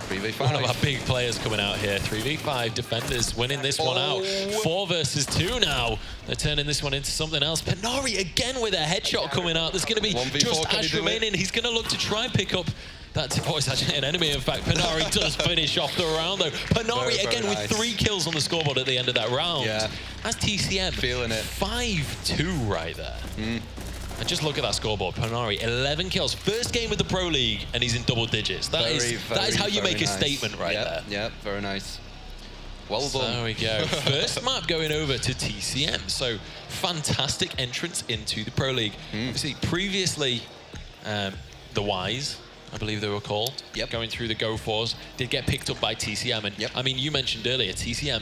big players coming out here. 3v5 defenders winning this one out. 4 versus 2 now. They're turning this one into something else. Panari again with a headshot coming out. There's going to be just Ash remaining. He's going to look to try and pick up that. Oh, it's actually an enemy. In fact, Panari does finish off the round though. Panari again with 3 kills on the scoreboard at the end of that round. Yeah. That's TCM. Feeling it. 5-2 right there. And just look at that scoreboard. Panari, 11 kills. First game with the Pro League, and he's in double digits. That is how you make a statement right there. Yeah, very nice. Well done. There we go. First map going over to TCM. So fantastic entrance into the Pro League. See, previously, the Wise, I believe they were called, going through the Go4s, did get picked up by TCM. And I mean, you mentioned earlier, TCM,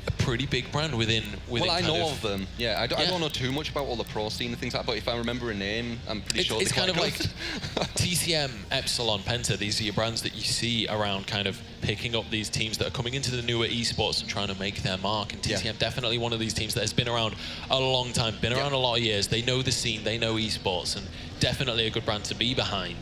a pretty big brand within well, I know of them. Yeah, I don't know too much about all the pro scene and things like that, but if I remember a name, I'm pretty sure it's kind of like TCM, Epsilon, Penta. These are your brands that you see around kind of picking up these teams that are coming into the newer esports and trying to make their mark. And TCM definitely one of these teams that has been around a long time, been around a lot of years. They know the scene, they know esports, and definitely a good brand to be behind.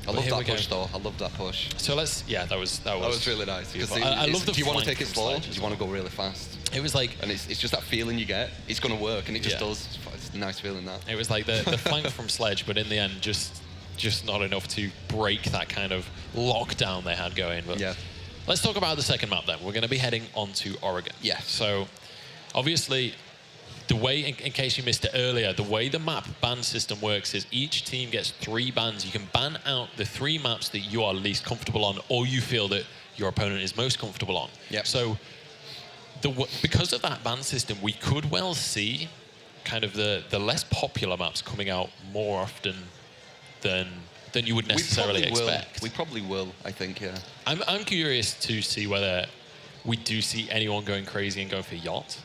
I love that push though. I love that push. So let's, that was really nice. I love the. Do you want to take it slow? Do you want to go really fast? It was like, and it's just that feeling you get. It's going to work, and it just does. It's a nice feeling that. It was like the flank from Sledge, but in the end, just not enough to break that kind of lockdown they had going. But let's talk about the second map then. We're going to be heading on to Oregon. So obviously, the way, in case you missed it earlier, the way the map ban system works is each team gets 3 bans. You can ban out the 3 maps that you are least comfortable on, or you feel that your opponent is most comfortable on. So because of that ban system, we could well see kind of the less popular maps coming out more often than you would necessarily expect. We probably will, I think, I'm curious to see whether we do see anyone going crazy and going for Yacht.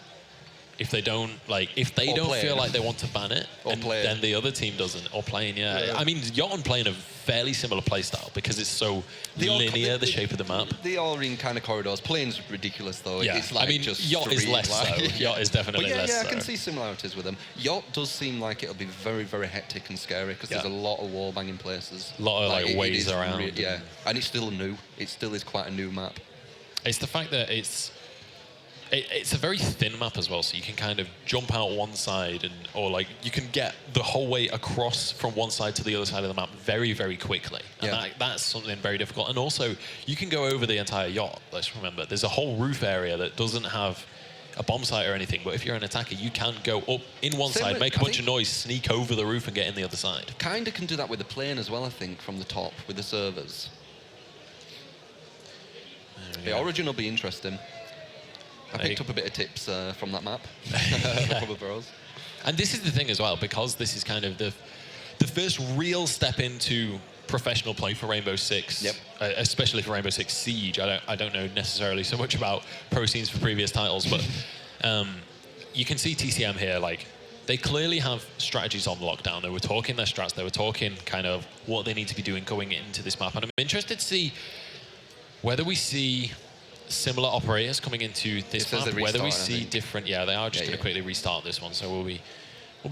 If they don't feel like they want to ban it, and then the other team doesn't, or playing, I mean, Yacht and playing are fairly similar playstyle because it's so linear, the shape of the map. They are in kind of corridors. Plane's ridiculous though. Yeah, It's like I mean, just Yacht is free, less like, so. Yacht is definitely but less I so. can see similarities with them. Yacht does seem like it'll be very, very hectic and scary because there's a lot of wall banging places. A lot of like ways around. Yeah, and it's still new. It still is quite a new map. It's the fact that it's a very thin map as well, so you can kind of jump out one side or like you can get the whole way across from one side to the other side of the map very, very quickly. And that's something very difficult. And also, you can go over the entire yacht. Let's remember, there's a whole roof area that doesn't have a bomb site or anything, but if you're an attacker, you can go up in one side, make a bunch of noise, sneak over the roof and get in the other side. Kind of can do that with the plane as well, I think, from the top with the servers. The Origin will be interesting. I picked up a bit of tips from that map. From the bros. And this is the thing as well, because this is kind of the first real step into professional play for Rainbow Six, especially for Rainbow Six Siege. I don't know necessarily so much about pro scenes for previous titles, but you can see TCM here, like, they clearly have strategies on lockdown. They were talking their strats, they were talking kind of what they need to be doing going into this map. And I'm interested to see whether we see similar operators coming into this map, whether we see different. Yeah, they are just going to quickly restart this one, so we'll be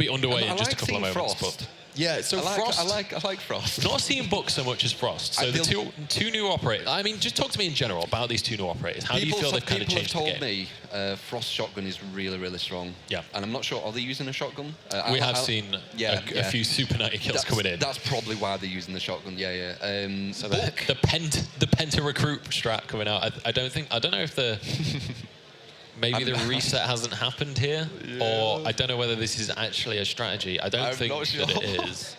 underway in just a couple of moments. But yeah, so Frost. I like Frost. Not seeing Buck so much as Frost. So the two new operators. I mean, just talk to me in general about these two new operators. How do you feel they've kind of changed the game? People have told me Frost shotgun is really, really strong. Yeah. And I'm not sure, are they using a shotgun? We have seen a few super 90 kills coming in. That's probably why they're using the shotgun. Yeah. So the Penta recruit strat coming out. I don't know if the maybe the reset hasn't happened here, or I don't know whether this is actually a strategy. I don't think that it is.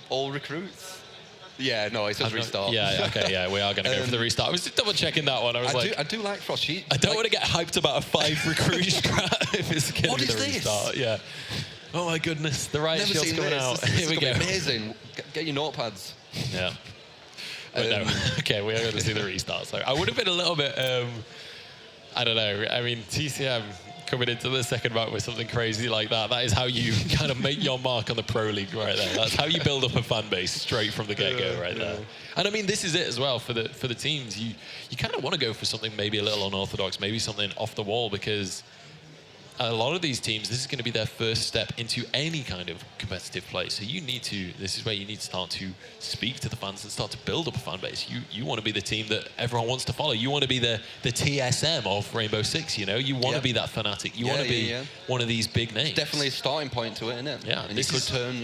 All recruits? Yeah, no, it says restart. Yeah, okay, yeah, we are going to go for the restart. I was just double checking that one. I do like Frost. I don't want to get hyped about a 5 recruit strat if it's going to be the restart. Yeah. Oh my goodness, the riot shield's coming out. Here we go. Amazing. Get your notepads. Yeah. But no, okay, we are going to see the restart. So I would have been a little bit. I don't know. I mean, TCM coming into the second round with something crazy like that. That is how you kind of make your mark on the pro league right there. That's how you build up a fan base straight from the get-go right there. And I mean, this is it as well for the teams. You kind of want to go for something maybe a little unorthodox, maybe something off the wall, because a lot of these teams, this is going to be their first step into any kind of competitive play. So this is where you need to start to speak to the fans and start to build up a fan base. You want to be the team that everyone wants to follow. You want to be the TSM of Rainbow Six, you know? You want to be that fanatic. You want to be one of these big names. It's definitely a starting point to it, isn't it? Yeah. And it could turn,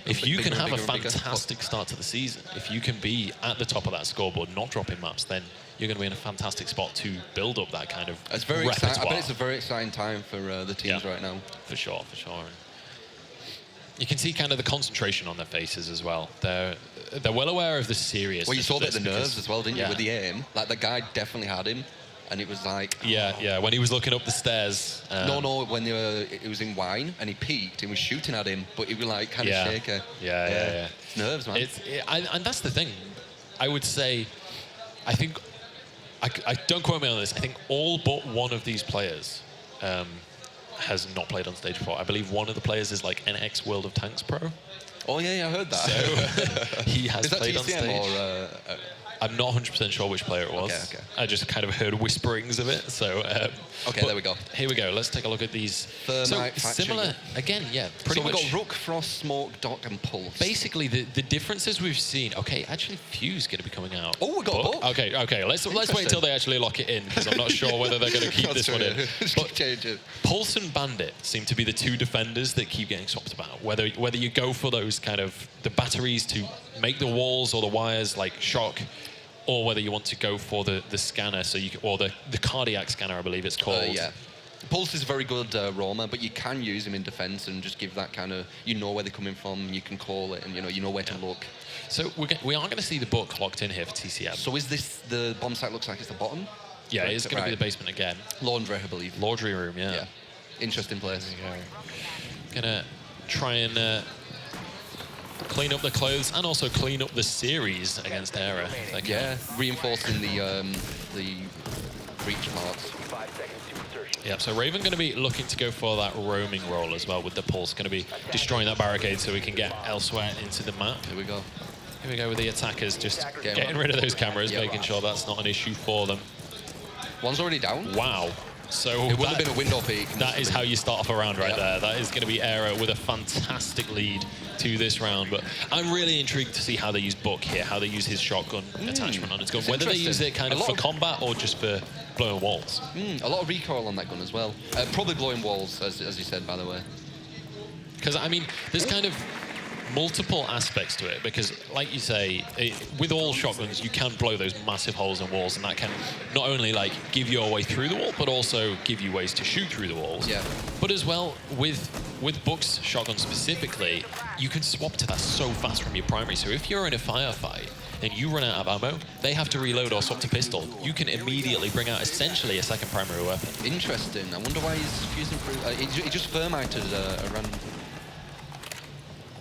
if you can have a fantastic start to the season, if you can be at the top of that scoreboard, not dropping maps, then you're going to be in a fantastic spot to build up that kind of repertoire. I bet it's a very exciting time for the teams right now. For sure. You can see kind of the concentration on their faces as well. They're well aware of the seriousness. Well, you saw a bit of the nerves as well, didn't you, with the aim? Like, the guy definitely had him, and it was like... Yeah, when he was looking up the stairs. No, when it was in wine, and he peeked, and was shooting at him, but he was like kind of shaky. Yeah. It's nerves, man. And that's the thing. I would say, I think... I don't quote me on this. I think all but one of these players has not played on stage before. I believe one of the players is like an ex-World of Tanks pro. Oh, yeah, I heard that. So he has played on stage. Or, I'm not 100% sure which player it was. Okay. I just kind of heard whisperings of it. So okay, there we go. Here we go. Let's take a look at these. Thermite Similar again, pretty much. So we've got Rook, Frost, Smoke, Doc, and Pulse. Basically, the differences we've seen. Okay, actually, Fuse going to be coming out. Oh, we got Buck. Okay. Let's wait until they actually lock it in, because I'm not sure whether they're going to keep this one in. But Pulse and Bandit seem to be the two defenders that keep getting swapped about. Whether you go for those kind of the batteries to make the walls or the wires like shock, or whether you want to go for the scanner, or the cardiac scanner, I believe it's called. Yeah. Pulse is a very good roamer, but you can use him in defense and just give that kind of, where they're coming from, you can call it, and you know where to look. So we are going to see the book locked in here for TCM. So is this, the bomb site looks like it's the bottom? Yeah, it's going to be the basement again. Laundry, I believe. Laundry room, yeah. Interesting place. Gonna try and clean up the clothes and also clean up the series against Aera. Reinforcing the breach marks. Yeah, so Raven going to be looking to go for that roaming role as well, with the Pulse going to be destroying that barricade so we can get elsewhere into the map. Here we go. Here we go with the attackers, just getting rid of those cameras, making sure that's not an issue for them. One's already down. Wow. So it would have been a window peak. That is how you start off a round right there. That is going to be Aera with a fantastic lead to this round. But I'm really intrigued to see how they use Buck here, how they use his shotgun attachment on his gun, whether they use it kind of for combat or just for blowing walls. A lot of recoil on that gun as well. Probably blowing walls, as you said, by the way. Because, I mean, there's kind of multiple aspects to it, because like you say, with all shotguns you can blow those massive holes in walls, and that can not only like give you a way through the wall but also give you ways to shoot through the walls. But as well with Buck's shotgun specifically, you can swap to that so fast from your primary. So if you're in a firefight and you run out of ammo, they have to reload or swap to pistol, you can immediately bring out essentially a second primary weapon. Interesting. I wonder why he's fusing through. He just thermited a random.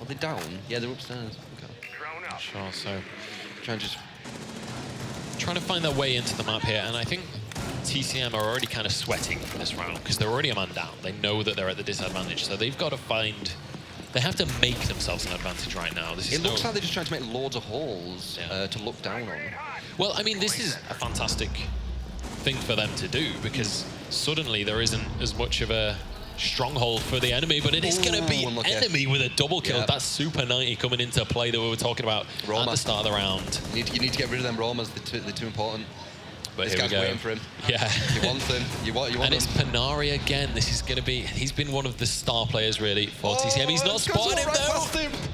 Are they down? Yeah, they're upstairs. Okay. Sure, so trying to find their way into the map here, and I think TCM are already kind of sweating for this round because they're already a man down. They know that they're at the disadvantage, so they've got to find. They have to make themselves an advantage right now. It looks like they're just trying to make loads of holes to look down on. Well, I mean, this is a fantastic thing for them to do because suddenly there isn't as much of a stronghold for the enemy, but it is going to be enemy with a double kill. That's Super 90 coming into play that we were talking about at the start of the round. You need to get rid of them Romas. They're too important. But this guy's waiting for him. Yeah. He wants him. You want and him. it's Panari again. This is going to be... He's been one of the star players, really, for TCM. He's not spotted him, though.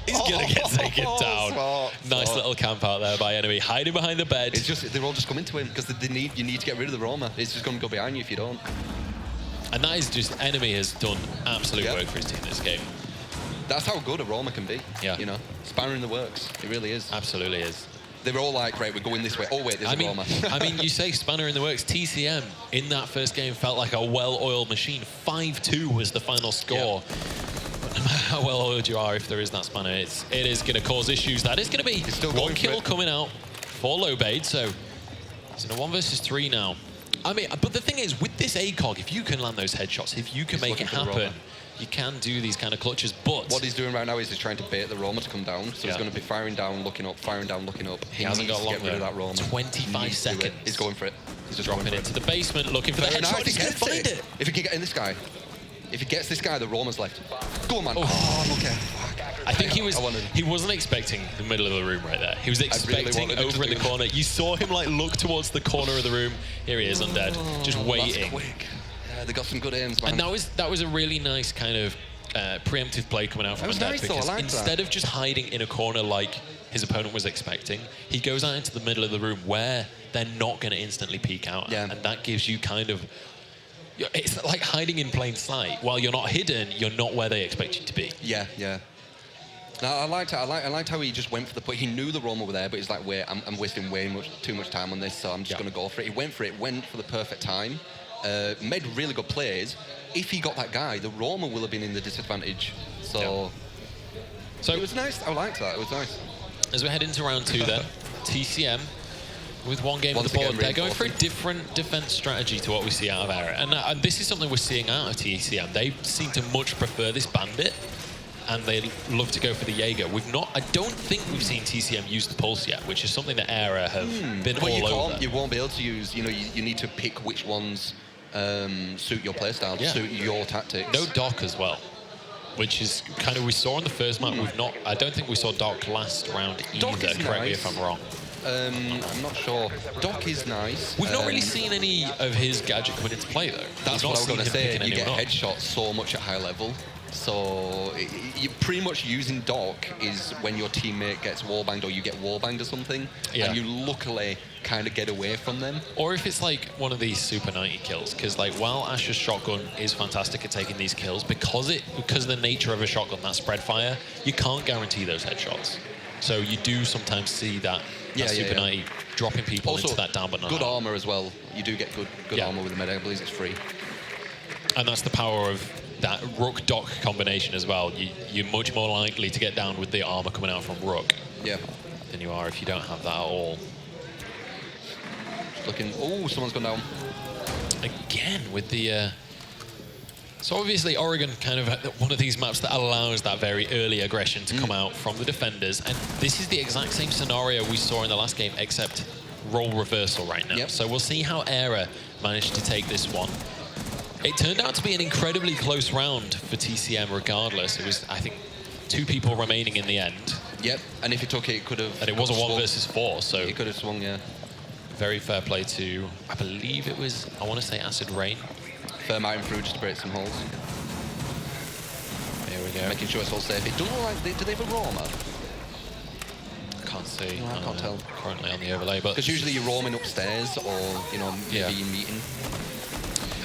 He's going to get taken down. Nice little camp out there by enemy. Hiding behind the bed. It's just... They're all just coming to him because you need to get rid of the Roma. It's just going to go behind you if you don't. And that is just... Enemy has done absolute work for his team this game. That's how good a Roma can be. Yeah. You know? Spanner in the works. It really is. Absolutely is. They were all like, right, we're going this way. Oh, wait, there's a Roma. I mean, you say spanner in the works. TCM in that first game felt like a well-oiled machine. 5-2 was the final score. But no matter how well-oiled you are, if there is that spanner, it is going to cause issues. That is going to be one kill coming out for Lobade. So it's in a 1 versus 3 now. I mean, but the thing is, with this ACOG, if you can land those headshots, if you can make it happen, you can do these kind of clutches, but... What he's doing right now is he's trying to bait the Roma to come down, so he's going to be firing down, looking up, firing down, looking up. He hasn't got long, to get rid of that Roma. 25 seconds. He's going for it. He's just dropping into the basement, looking for the headshot. He's going to find it. If he can get in this guy, if he gets this guy, the Roma's left. Go on, man. Oh, okay. I think he wasn't expecting the middle of the room right there. He was expecting over in the corner. You saw him like look towards the corner of the room. Here he is, undead, just waiting. That's quick. Yeah, they got some good aims, man. And that was a really nice kind of preemptive play coming out from Undead, because instead of just hiding in a corner like his opponent was expecting, he goes out into the middle of the room where they're not going to instantly peek out, and that gives you kind of... It's like hiding in plain sight. While you're not hidden, you're not where they expect you to be. Yeah, yeah. No, I liked how he just went for the point. He knew the Roma were there, but he's like, wait, I'm wasting too much time on this, so I'm just going to go for it. He went for it, went for the perfect time, made really good plays. If he got that guy, the Roma will have been in the disadvantage. So it was nice. I liked that. It was nice. As we head into round 2 then, TCM with one game on the board. They're going for a different defense strategy to what we see out of Aera. And this is something we're seeing out of TCM. They seem to much prefer this bandit, and they love to go for the Jaeger. I don't think we've seen TCM use the Pulse yet, which is something that Aera have been all over. You won't be able to use, you need to pick which ones suit your playstyle, suit your tactics. No Doc as well, which is kind of, we saw in the first map, I don't think we saw Doc last round either, correct me if I'm wrong. I'm not sure. Doc is nice. We've not really seen any of his gadget coming into play, though. That's what I was going to say. You get headshots so much at high level. So you're pretty much using Doc is when your teammate gets wallbanged or you get wallbanged or something, and you luckily kind of get away from them. Or if it's like one of these Super 90 kills, because like while Asher's shotgun is fantastic at taking these kills, because of the nature of a shotgun, that spread fire, you can't guarantee those headshots. So you do sometimes see that Super 90 dropping people also, into that down but not good out. Armor as well. You do get good armor with the med. I believe it's free. And that's the power of that Rook-Doc combination as well. You're much more likely to get down with the armor coming out from Rook than you are if you don't have that at all. Just looking. Oh, someone's gone down. Again with the So obviously Oregon kind of one of these maps that allows that very early aggression to come out from the defenders. And this is the exact same scenario we saw in the last game, except role reversal right now. So we'll see how Aera managed to take this one. It turned out to be an incredibly close round for TCM regardless. It was, I think, 2 people remaining in the end. Yep, and if he took it, it could have... And it was a 1 versus 4, so... He could have swung, yeah. Very fair play to, I believe it was, I want to say Acid Rain. Fair Martin through just to break some holes. Here we go. Making sure it's all safe. It doesn't look like... Do they have a roamer? Can't see. No, I can't tell. Currently on the overlay, but... Because usually you're roaming upstairs or, you know, maybe you're meeting.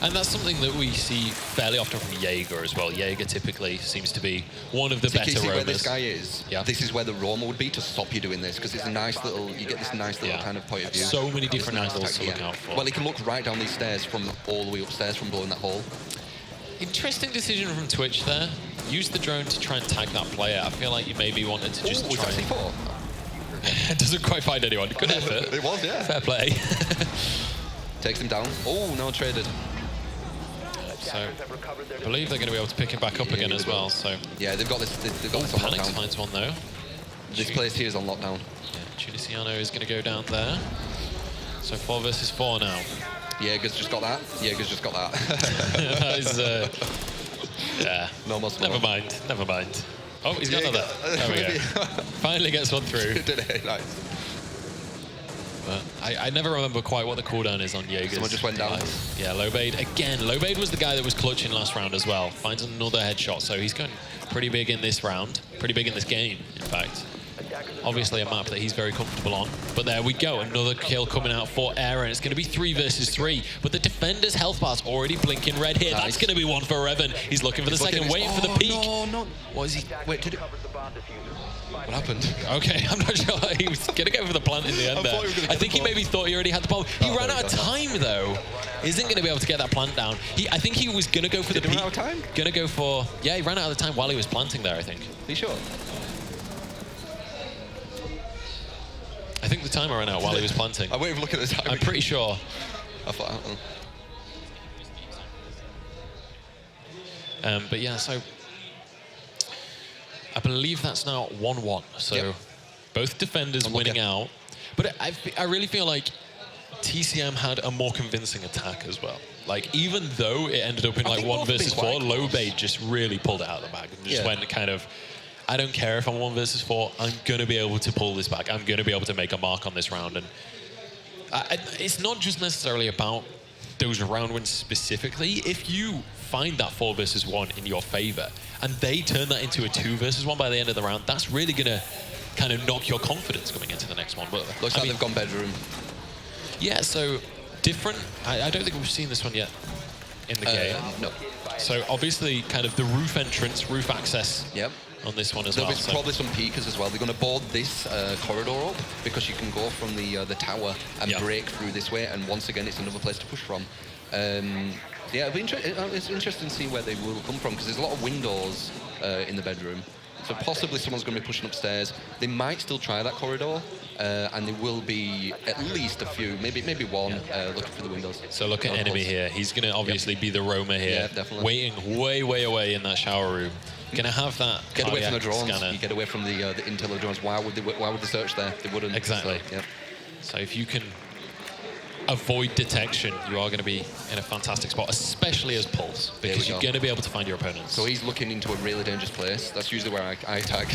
And that's something that we see fairly often from Jaeger as well. Jaeger typically seems to be one of the better roamers. Where this guy is, this is where the roamer would be to stop you doing this, because it's a nice little, you get this nice little kind of point of view. So many different angles to look out for. Well, he can look right down these stairs from all the way upstairs from blowing that hole. Interesting decision from Twitch there. Use the drone to try and tag that player. I feel like you maybe wanted to just try and... It doesn't quite find anyone. Good effort. It was, yeah. Fair play. Takes him down. Oh, no, traded. So, I believe they're going to be able to pick him back up again as well. So, yeah, they've got this. They've got this on Panic lockdown. finds one though. This place here is on lockdown. Yeah, Tunisiano is going to go down there. So 4 versus 4 now. Jaeger's just got that. Jaeger's just got that. That is, yeah. No more smoke. Never mind. Never mind. Oh, he's got another. There we go. Finally gets one through. Did it? Nice. But I never remember quite what the cooldown is on Jaeger's. Someone just went down. Yeah, Lobade. Again, Lobade was the guy that was clutching last round as well. Finds another headshot, so he's going pretty big in this round. Pretty big in this game, in fact. Obviously a map that he's very comfortable on. But there we go, another kill coming out for Aera, and it's going to be 3 versus 3. But the defender's health bar's already blinking red here. Nice. That's going to be one for Evan. He's looking for the second, waiting for the peak. No. What is he? Wait, did it... What happened? Okay, I'm not sure. He was going to go for the plant in the end there. I think he maybe thought he already had the bomb. He ran out of time, though. Isn't going to be able to get that plant down. I think he was going to go for the peak. Did he run out of time? Going to go for... Yeah, he ran out of time while he was planting there, I think. Are you sure? I think the timer ran out while he was planting. I won't even look at the time. I'm pretty sure. I thought... But yeah, so... I believe that's now 1-1. So both defenders winning out. But I really feel like TCM had a more convincing attack as well. Like, even though it ended up in like 1 versus 4, Lobade just really pulled it out of the bag and just went kind of, I don't care if I'm 1 versus 4, I'm going to be able to pull this back. I'm going to be able to make a mark on this round. And it's not just necessarily about those round wins specifically. If you find that 4 versus 1 in your favor and they turn that into a 2 versus 1 by the end of the round, that's really going to kind of knock your confidence going into the next one. But looks like they've gone bedroom. Yeah, so different. I don't think we've seen this one yet in the game. No. So obviously kind of the roof entrance, roof access on this one as well. There'll be probably some peekers as well. They're going to board this corridor up because you can go from the tower and break through this way, and once again it's another place to push from. Yeah, it's interesting to see where they will come from, because there's a lot of windows in the bedroom. So possibly someone's going to be pushing upstairs. They might still try that corridor, and there will be at least a few, maybe one, looking through the windows. So look at enemy here. He's going to obviously be the roamer here. Yeah, definitely. Waiting way away in that shower room. Going to have that get away from the drones. Scanner. You get away from the intel of the drones. Why would they search there? They wouldn't. Exactly. So, so if you can avoid detection, you are going to be in a fantastic spot, especially as Pulse, because you're going to be able to find your opponents. So he's looking into a really dangerous place. That's usually where I attack.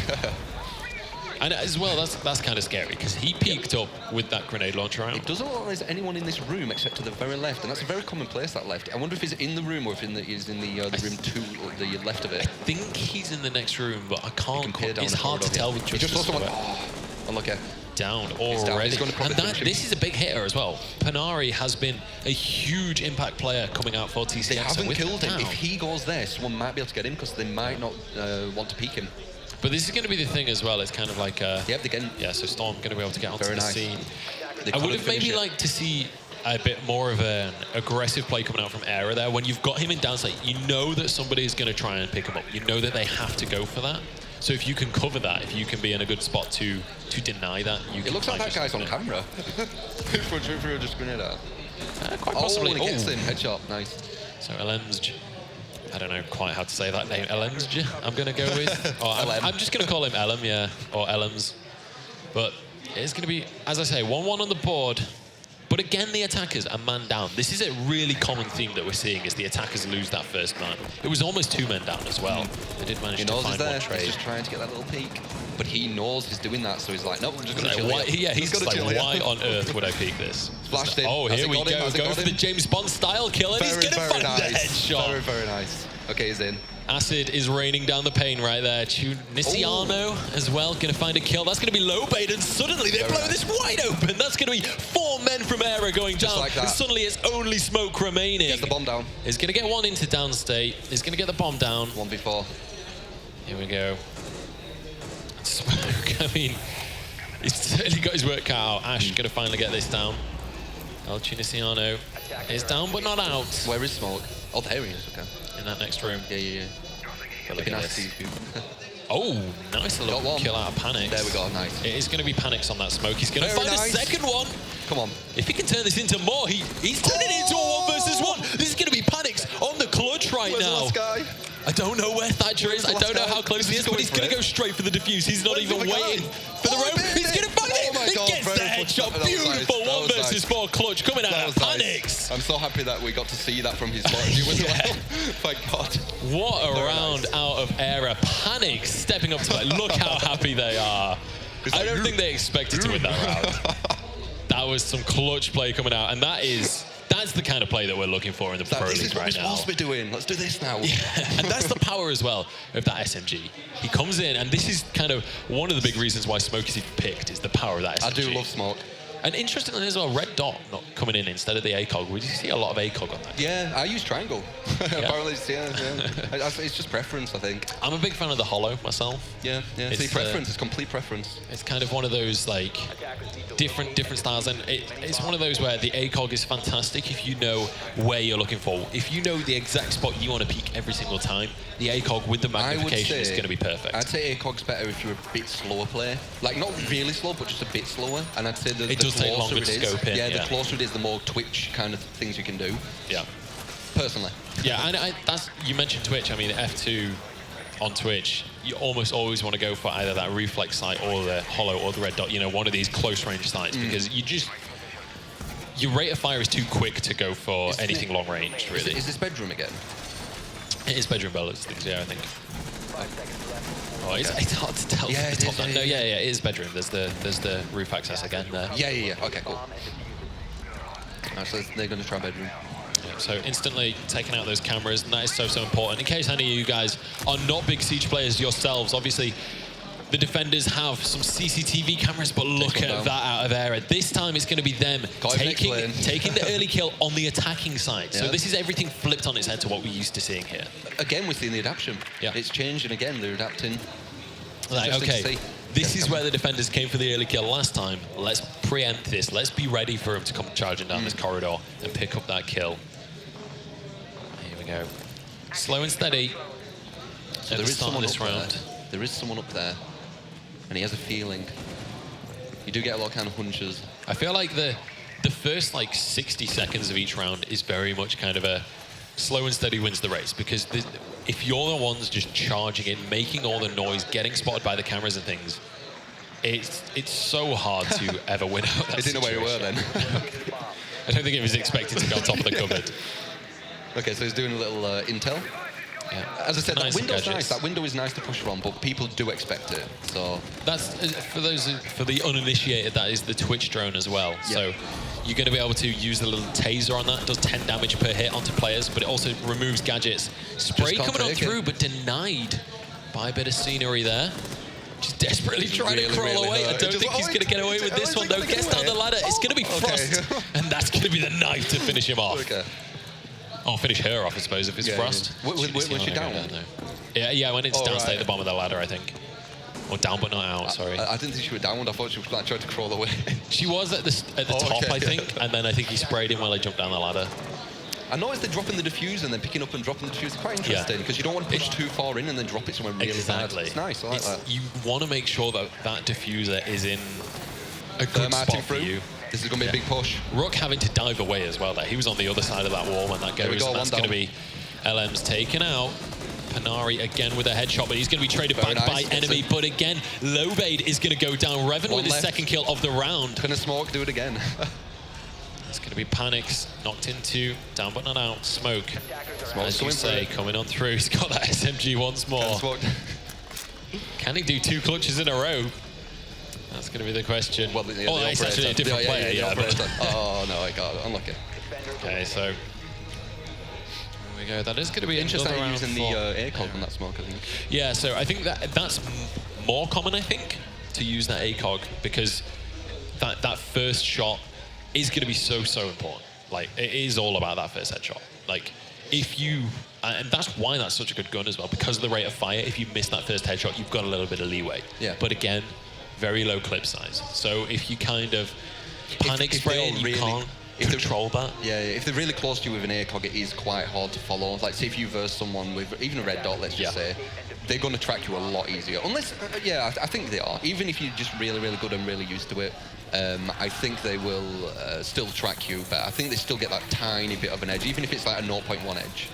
And as well, that's kind of scary, because he peeked up with that grenade launcher out. It doesn't look like there's anyone in this room except to the very left, and that's a very common place, that left. I wonder if he's in the room or if he's in the room to the left of it. I think he's in the next room, but I can't. It's hard to tell with just someone. Oh, look at. Down already. And this is a big hitter as well. Panari has been a huge impact player coming out for TCM. They haven't killed him. If he goes there, someone might be able to get him, because they might not want to peek him. But this is going to be the thing as well. It's kind of like so Storm going to be able to get onto the scene. They I would have maybe liked to see a bit more of an aggressive play coming out from Aera there. When you've got him in downside, you know that somebody is going to try and pick him up. You know that they have to go for that. So if you can cover that, if you can be in a good spot to deny that, it looks like that guy's on camera. Just grenade out. Quite possibly. And it gets him. Headshot. Nice. So Elens I don't know quite how to say that name. Elms, I'm going to go with. Or I'm just going to call him Elm, yeah, or Elms. But it's going to be, as I say, 1-1 on the board. But again, the attackers are man down. This is a really common theme that we're seeing, is the attackers lose that first man. It was almost 2 men down as well. They did manage to find one trade. He's just trying to get that little peek. But he knows he's doing that, so he's like, nope, I'm just going to chill here. Yeah, he's just like, why on earth would I peek this? Splashed in. Oh, here we go. Go for the James Bond style kill, and he's going to find the headshot. Very, very nice. Okay, he's in. Acid is raining down the pain right there. Tunisiano as well, going to find a kill. That's going to be low bait, and suddenly they blow this wide open. That's going to be 4 men from Aera going down. Like and suddenly it's only smoke remaining. Gets the bomb down. He's going to get one into downstate. He's going to get the bomb down. 1v4. Here we go. Smoke, I mean, he's certainly got his work cut out. Ash going to finally get this down. El Tunisiano is down, but not out. Where is Smoke? Oh, there he is, okay. In that next room. Yeah. Look at this. Oh, nice little kill out of Panics. There we go, nice. It is going to be Panics on that Smoke. He's going to find a second one. Come on. If he can turn this into more, he's turning it into a 1 versus 1. This is going to be Panics on the clutch right Where's now. The last guy? I don't know where Thatcher is. I don't know how close he is, but he's going to go straight for the defuse. He's not even waiting for the rope. He's going to find it. He gets the headshot. Beautiful 1 versus 4 clutch coming out of Panics. I'm so happy that we got to see that from his point of view as well. Thank God. What a round out of Aera. Panics stepping up to it. Look how happy they are. I don't think they expected to win that round. That was some clutch play coming out, and that's the kind of play that we're looking for in the Pro League right now. This is what we're supposed to be doing. Let's do this now. Yeah, and that's the power as well of that SMG. He comes in, and this is kind of one of the big reasons why Smoke is even picked, is the power of that SMG. I do love Smoke. And interestingly as well, Red Dot not coming in instead of the ACOG. We see a lot of ACOG on that. Yeah, I use Triangle. Apparently, it's just preference, I think. I'm a big fan of the Hollow myself. Yeah. See, preference is complete preference. It's kind of one of those, like, different styles, and it's one of those where the ACOG is fantastic if you know where you're looking for. If you know the exact spot you want to peek every single time, the ACOG with the magnification is going to be perfect. I'd say ACOG's better if you're a bit slower player. Like, not really slow, but just a bit slower. And I'd say the does take longer to scope in. Yeah, the closer it is, the more Twitch kind of things you can do. Yeah. Personally. Yeah, and you mentioned Twitch. I mean, F2 on Twitch, you almost always want to go for either that reflex sight or the hollow or the red dot, one of these close range sights, because your rate of fire is too quick to go for anything long range, really. Is this bedroom again? It is bedroom bullets, yeah, I think. Oh, it's hard to tell. Yeah, it is. No, it is bedroom. There's the roof access again there. Yeah. Okay, cool. So they're going to try bedroom. Yeah, so instantly taking out those cameras, and that is so important. In case any of you guys are not big Siege players yourselves, obviously the defenders have some CCTV cameras, but look at that out of Aera. This time it's going to be them taking the early kill on the attacking side. Yeah. So this is everything flipped on its head to what we're used to seeing here. Again, we're seeing the adaptation. Yeah. It's changing again, they're adapting. Like, okay, this is where the defenders came for the early kill last time. Let's preempt this. Let's be ready for him to come charging down this corridor and pick up that kill. Here we go. Slow and steady. So there is someone this round. There is someone up there, and he has a feeling. You do get a lot of kind of hunches. I feel like the first 60 seconds of each round is very much kind of a slow and steady wins the race, because if you're the ones just charging in, making all the noise, getting spotted by the cameras and things, it's so hard to ever win out that situation. It didn't know where you were then. I don't think it was expected to be on top of the cupboard. Okay, so he's doing a little intel. Yeah. As I said, that window's nice. That window is nice to push from, but people do expect it. So that's for the uninitiated. That is the Twitch drone as well. Yeah. So you're going to be able to use the little taser on that. It does 10 damage per hit onto players, but it also removes gadgets. Spray coming on through, but denied by a bit of scenery there. Just desperately trying to crawl away. I don't think he's going to get away with this one, though. Gets down the ladder. It's going to be Frost, and that's going to be the knife to finish him off. Okay. Oh, finish her off, I suppose, if it's Frost. Yeah. Was she down? Yeah, when it's downstairs at the bottom of the ladder, I think. Or down but not out, sorry. I didn't think she was downward. I thought she was trying to crawl away. She was at the top, I think, and then I think he sprayed him while I jumped down the ladder. I noticed they're dropping the diffuse and then picking up and dropping the diffuse. It's quite interesting, because you don't want to push too far in and then drop it somewhere really bad. It's nice, I like that. You want to make sure that that diffuser is in a good spot for you. This is going to be a big push. Rook having to dive away as well there. He was on the other side of that wall when that goes, and that's going to be LM's taken out. Panari again with a headshot, but he's going to be traded back by enemy. But again, Lobade is going to go down. Revan with his second kill of the round. Gonna smoke, do it again. It's going to be Panics knocked into, down but not out. Smoke, as you say, coming on through. He's got that SMG once more. Can he do 2 clutches in a row? That's going to be the question. Well, it's actually a different player. Oh, no, I got it. Unlucky. Okay, so there we go. That is going to be interesting round using the ACOG on that smoke, I think. Yeah, so I think that's more common, I think, to use that ACOG, because that first shot is going to be so important. Like, it is all about that first headshot. Like, if you, and that's why that's such a good gun as well, because of the rate of fire. If you miss that first headshot, you've got a little bit of leeway. Yeah. But again, very low clip size. So if you kind of panic spray and you can't control that. Yeah, if they're really close to you with an ACOG, it is quite hard to follow. Like, say if you verse someone with even a red dot, let's just say, they're going to track you a lot easier. Unless, I think they are. Even if you're just really good and really used to it, I think they will still track you, but I think they still get that tiny bit of an edge, even if it's like a 0.1 edge.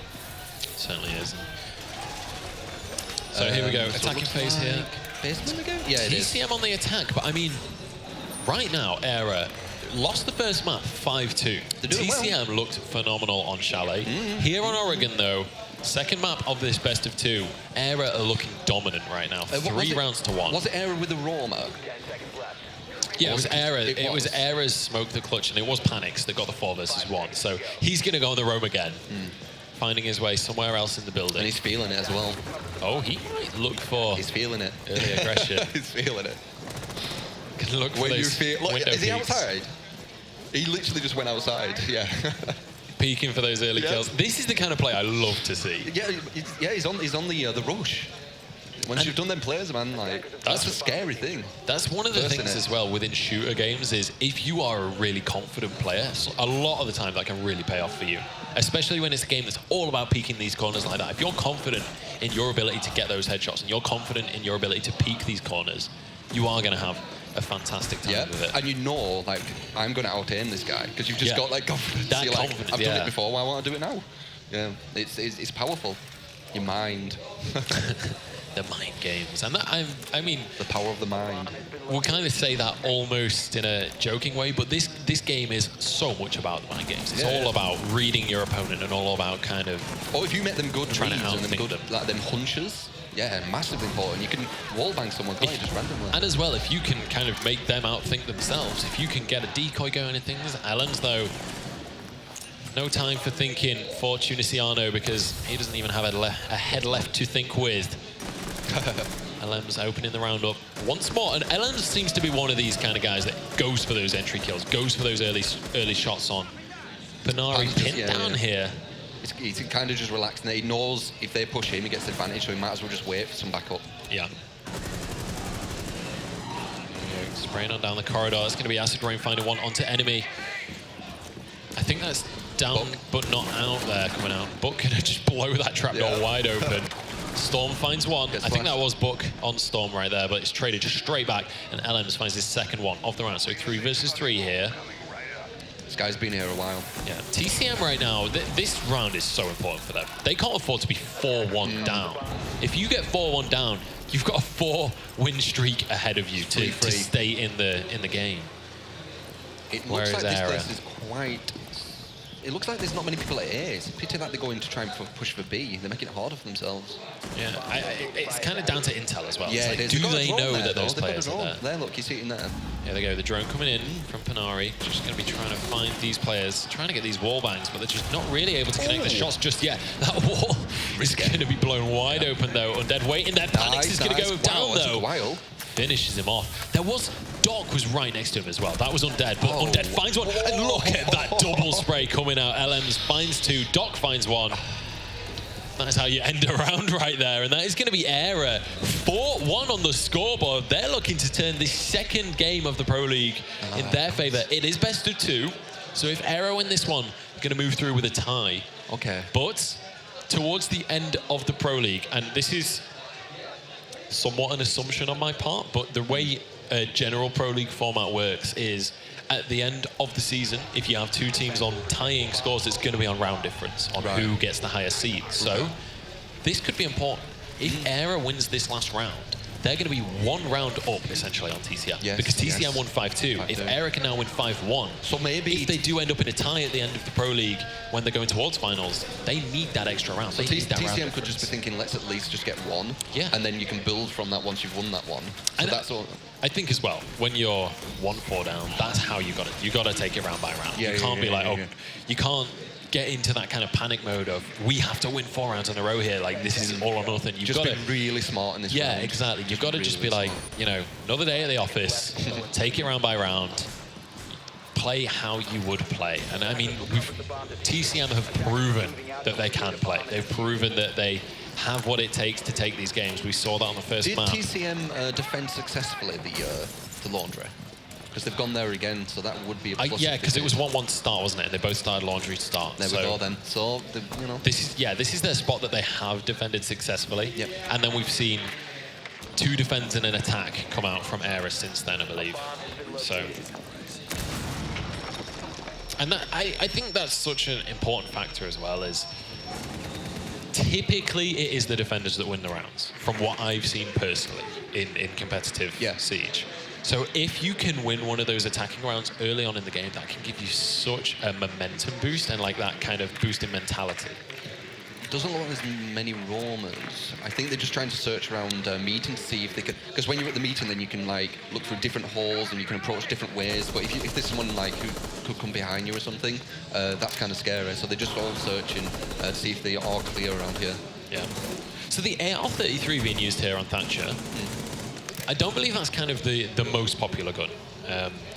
Certainly is. So here we go, attacking phase here. Basement again? Yeah, it is. TCM on the attack, but I mean, right now, Aera lost the first map 5-2. TCM looked phenomenal on Chalet. Here on Oregon, though, second map of this best of 2, Aera are looking dominant right now. 3 rounds to 1. Was it Aera with the Roma? Yeah, it was Aera. It was Aera's smoke the clutch, and it was Panics that got the 4 versus 1. So he's going to go on the roam again, finding his way somewhere else in the building. And he's feeling it as well. Oh, he might look for He's feeling it. early aggression. He's feeling it. Can look for When those window is he peeks. outside? He literally just went outside. Yeah. Peeking for those early kills. This is the kind of play I love to see. Yeah, he's on the rush. Once you've done them plays, man, like, that's a scary thing. That's one of the things as well within shooter games is if you are a really confident player, a lot of the time that can really pay off for you. Especially when it's a game that's all about peeking these corners like that. If you're confident in your ability to get those headshots and you're confident in your ability to peek these corners, you are going to have a fantastic time with it. And you know, like, I'm going to out-aim this guy because you've just got, like, confidence. That You're confidence, like, I've done it before, why won't I do it now? Yeah, it's powerful. Your mind. The mind games. And that, I mean... The power of the mind. We'll kind of say that almost in a joking way, but this game is so much about the mind games. It's all about reading your opponent and all about kind of... Or if you make them good trying reads to and them good, like them hunches, massively important. You can wallbang someone, can't you, just randomly? And as well, if you can kind of make them outthink themselves, if you can get a decoy going and things. LM's, though, no time for thinking for Tunisiano because he doesn't even have a head left to think with. LM's opening the round up once more, and LM seems to be one of these kind of guys that goes for those entry kills, goes for those early shots on. Panari pinned down here. He's kind of just relaxing. He knows if they push him, he gets the advantage, so he might as well just wait for some backup. Yeah. Spraying on down the corridor. It's going to be Acid Rain finding one onto enemy. I think that's down, but not out there coming out. Buck going to just blow that trapdoor wide open. Storm finds one. I think that was Buck on Storm right there, but it's traded just straight back, and LMs finds his second one of the round. So 3 versus 3 here. This guy's been here a while. Yeah, TCM right now, this round is so important for them. They can't afford to be 4-1 down. If you get 4-1 down, you've got a 4-win streak ahead of you to stay in the game. It looks like this place is quite... It looks like there's not many people at A. It's a pity that they're going to try and push for B. They're making it harder for themselves. Yeah, it's kind of down to intel as well. Yeah, it's like, do they know that those players are there? There, look, you see it in there. There they go, the drone coming in from Panari. Just going to be trying to find these players, trying to get these wall bangs, but they're just not really able to connect the shots just yet. That wall is going to be blown wide open, though. Undead waiting there. Panics is going to go down, though. Finishes him off. There was... Doc was right next to him as well. That was Undead, but Undead finds one. And look at that double spray coming out. LMs finds 2. Doc finds 1. That's how you end a round right there. And that is going to be Aera. 4-1 on the scoreboard. They're looking to turn the second game of the Pro League in their favor. It is best of 2. So if Aera win this one, they're going to move through with a tie. Okay. But towards the end of the Pro League, and this is somewhat an assumption on my part, but the way a general Pro League format works is at the end of the season, if you have two teams on tying scores, it's going to be on round difference, on who gets the higher seed. So this could be important. If Aera wins this last round, they're going to be one round up, essentially, on TCM. Yes, because TCM won 5-2. If Aera can now win 5-1, so maybe if they do end up in a tie at the end of the Pro League when they're going towards finals, they need that extra round. So TCM could difference. just be thinking, let's at least just get one. Yeah. And then you can build from that once you've won that one. So And that's all. I think as well, when you're 1-4 down, that's how you got it. You got to take it round by round. You can't be like, you can't get into that kind of panic mode of we have to win 4 rounds in a row here. Like this is all or nothing. You've just got be to really smart in this round. Yeah, exactly. You've got to just be like, you know, another day at the office, take it round by round, play how you would play. And I mean, TCM have proven that they can play. They've proven that they have what it takes to take these games. We saw that on the first map. Did TCM defend successfully the Laundry? Because they've gone there again, so that would be a plus. Yeah, because it was 1-1 to start, wasn't it? They both started Laundry to start. There we go then. So, you know. This is their spot that they have defended successfully. Yep. And then we've seen 2 defends and an attack come out from Aera since then, I believe. So, and that, I think that's such an important factor as well, is typically it is the defenders that win the rounds, from what I've seen personally in competitive Siege. So if you can win one of those attacking rounds early on in the game, that can give you such a momentum boost and like that kind of boost in mentality. It doesn't look like there's many roamers. I think they're just trying to search around meeting to see if they can. Because when you're at the meeting, then you can like look through different holes and you can approach different ways. But if there's someone like who could come behind you or something, that's kind of scary. So they're just all searching to see if they are clear around here. Yeah. So the AR-33 being used here on Thatcher. I don't believe that's kind of the most popular gun.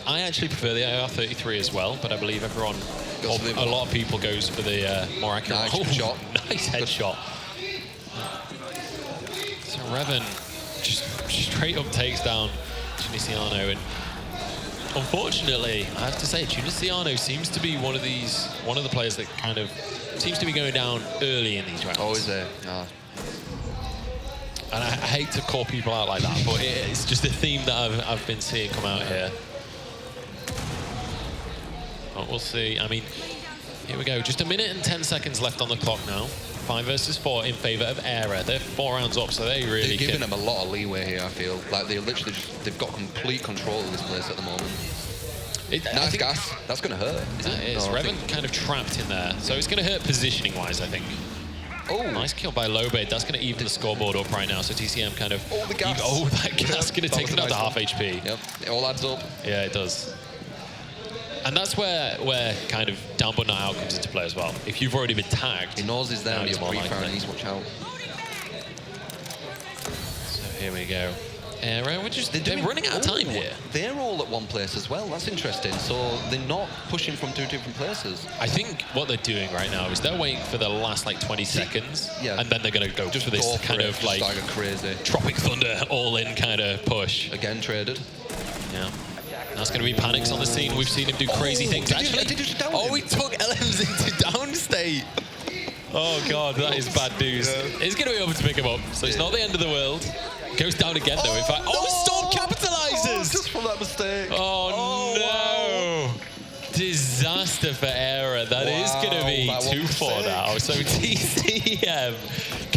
I actually prefer the AR-33 as well, but I believe everyone, a lot of people goes for the more accurate. Nice shot. Nice headshot. So Revan just straight up takes down Tunisiano, and unfortunately, I have to say, Tunisiano seems to be one of the players that kind of seems to be going down early in these rounds. Oh, is there? And I hate to call people out like that, but it's just a theme that I've been seeing come out here. But we'll see. I mean, here we go. Just 1 minute and 10 seconds left on the clock now. 5 versus 4 in favor of Aera. They're 4 rounds up, so they really They're giving them a lot of leeway here, I feel. Like they're literally they've got complete control of this place at the moment. Nice gas. That's going to hurt. That is. Revan kind of trapped in there. So it's going to hurt positioning-wise, I think. Oh, nice kill by Lobade. That's going to even the scoreboard up right now. So TCM kind of... Oh, the gas. That gas going to take them out to half HP. Yep, it all adds up. Yeah, it does. And that's where kind of down but not out comes into play as well. If you've already been tagged... He knows he's there, he's more pre-firing, he's watch out. So here we go. Aera, they're running out of time here. They're all at one place as well. That's interesting. So they're not pushing from 2 different places. I think what they're doing right now is they're waiting for the last like 20 seconds, and then they're going to go just for this kind of like a crazy Tropic Thunder all-in kind of push. Again, traded. Yeah. That's going to be Panics on the scene. We've seen him do crazy things. Actually, did you down he took LMs into down state. Oh God, that is bad news. He's going to be able to pick him up, so it's not the end of the world. Goes down again though, in fact. Storm capitalizes! Just from that mistake. Oh no! Wow. Disaster for Aera. That is going to be 2-4 now. So TCM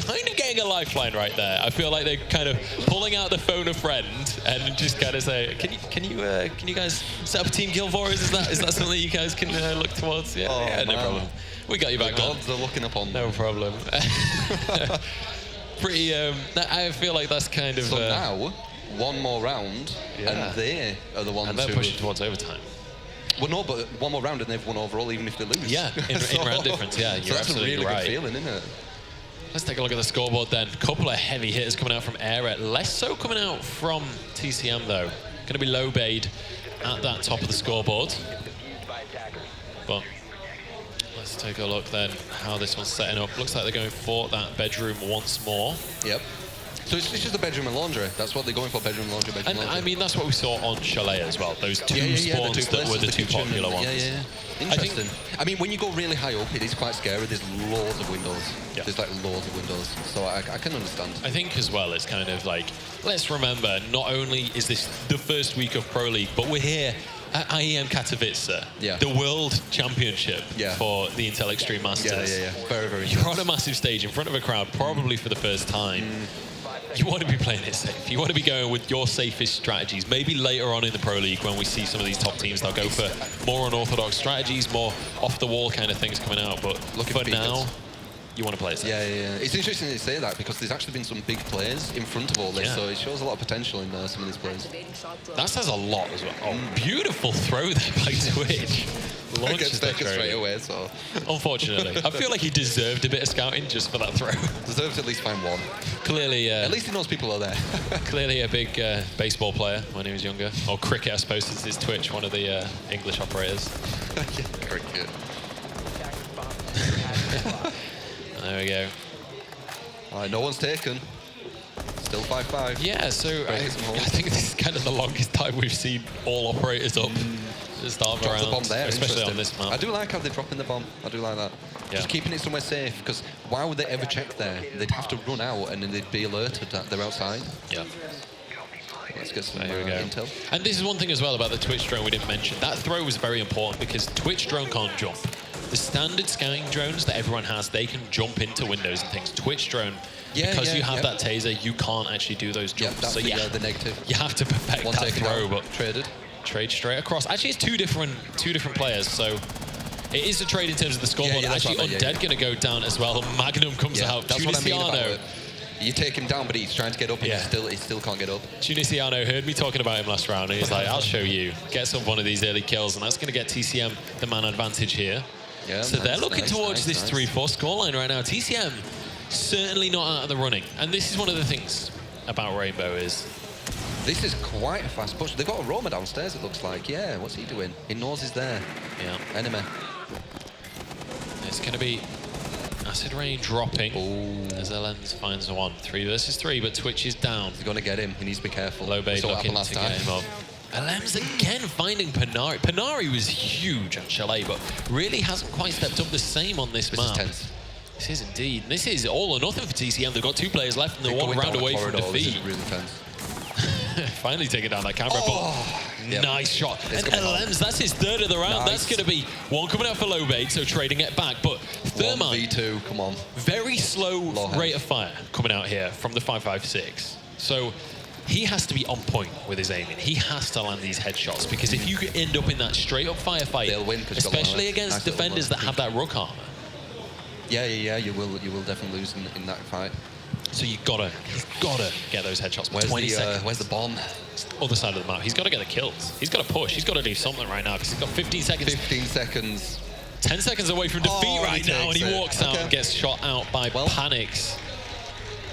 kind of getting a lifeline right there. I feel like they're kind of pulling out the phone a friend and just kind of say, can you guys set up a team kill for us? Is that something you guys can look towards? Yeah, no problem. We got you back, man. They're looking up on no problem. Pretty. I feel like that's kind of. So now, one more round, and they are the ones and they're who pushing towards overtime. Well, no, but one more round and they've won overall, even if they lose. Yeah, in round difference. Yeah, you're so that's absolutely a really right. good feeling, isn't it? Let's take a look at the scoreboard then. A couple of heavy hitters coming out from Aera. Less so coming out from TCM though. Going to be Lobade at that top of the scoreboard. But let's take a look then how this one's setting up. Looks like they're going for that bedroom once more. Yep. So it's just the bedroom and laundry. That's what they're going for, bedroom, laundry, bedroom, and laundry. I mean, that's what we saw on Chalet as well. Those two spawns that were the two popular ones. Yeah. Interesting. I mean, when you go really high up, it is quite scary. There's loads of windows. Yeah. There's like loads of windows. So I can understand. I think as well, it's kind of like, let's remember, not only is this the first week of Pro League, but we're here IEM Katowice, Yeah. the World Championship Yeah. for the Intel Extreme Masters. Yeah. Very, very You're on a massive stage in front of a crowd, probably for the first time. You want to be playing it safe. You want to be going with your safest strategies. Maybe later on in the Pro League, when we see some of these top teams, they'll go for more unorthodox strategies, more off-the-wall kind of things coming out. But for now, you want to play it safe. Yeah. It's interesting that you say that because there's actually been some big players in front of all this, so it shows a lot of potential in some of these players. That says a lot as well. Oh, beautiful throw there by Twitch. Launches the throw straight away, so... Unfortunately. I feel like he deserved a bit of scouting just for that throw. Deserves at least find one. Clearly... at least he knows people are there. Clearly a big baseball player when he was younger. Or cricket, I suppose, since his Twitch, one of the English operators. Yeah, cricket. There we go. All right, no one's taken. Still 5-5. Yeah, so I think this is kind of the longest time we've seen all operators up at the start of a round, the bomb there, especially on this map. I do like how they're dropping the bomb. I do like that. Yeah. Just keeping it somewhere safe, because why would they ever check there? They'd have to run out and then they'd be alerted that they're outside. Yeah. Let's get some There we go. intel. And this is one thing as well about the Twitch drone we didn't mention. That throw was very important because Twitch drone can't jump. The standard scouting drones that everyone has, they can jump into windows and things. Twitch drone, because you have that taser, you can't actually do those jumps. That's so the negative. You have to perfect One that taken throw, out, but traded. Trade straight across. Actually, it's two different players, so it is a trade in terms of the scoreboard. Actually, Undead going to go down as well. Magnum comes out. That's what I mean about Tunisiano. it. You take him down, but he's trying to get up, and he still can't get up. Tunisiano heard me talking about him last round, and he's like, I'll show you. Gets up one of these early kills, and that's going to get TCM the man advantage here. Yeah, so they're looking towards this 3-4 scoreline right now. TCM certainly not out of the running. And this is one of the things about Rainbow is... This is quite a fast push. They've got a roamer downstairs, it looks like. Yeah, what's he doing? He knows he's there. Yeah. Enemy. It's going to be Acid Rain dropping as Lens finds one. 3 versus 3, but Twitch is down. He's going to get him. He needs to be careful. Lobay looking to get him up. Lems again finding Panari. Panari was huge on Chalet, but really hasn't quite stepped up the same on this map. This is tense. This is indeed. This is all or nothing for TCM. They've got 2 players left and they're 1 round away from defeat. This is really tense. Finally taking down that camera, but nice shot. And Lems, that's his 3rd of the round. That's going to be 1 coming out for Lobay, so trading it back. But Thermite, V2, come on. Very slow rate of fire coming out here from the 5.56. So he has to be on point with his aiming. He has to land these headshots because if you end up in that straight up firefight, they'll win, especially against defenders that have that ruck armor. Yeah, you will definitely lose in that fight. So he's gotta get those headshots. Where's the bomb? Other side of the map. He's got to get the kills. He's got to push. He's got to do something right now because he's got 15 seconds. 15 seconds. 10 seconds away from defeat right now, and he walks out and gets shot out by Panics.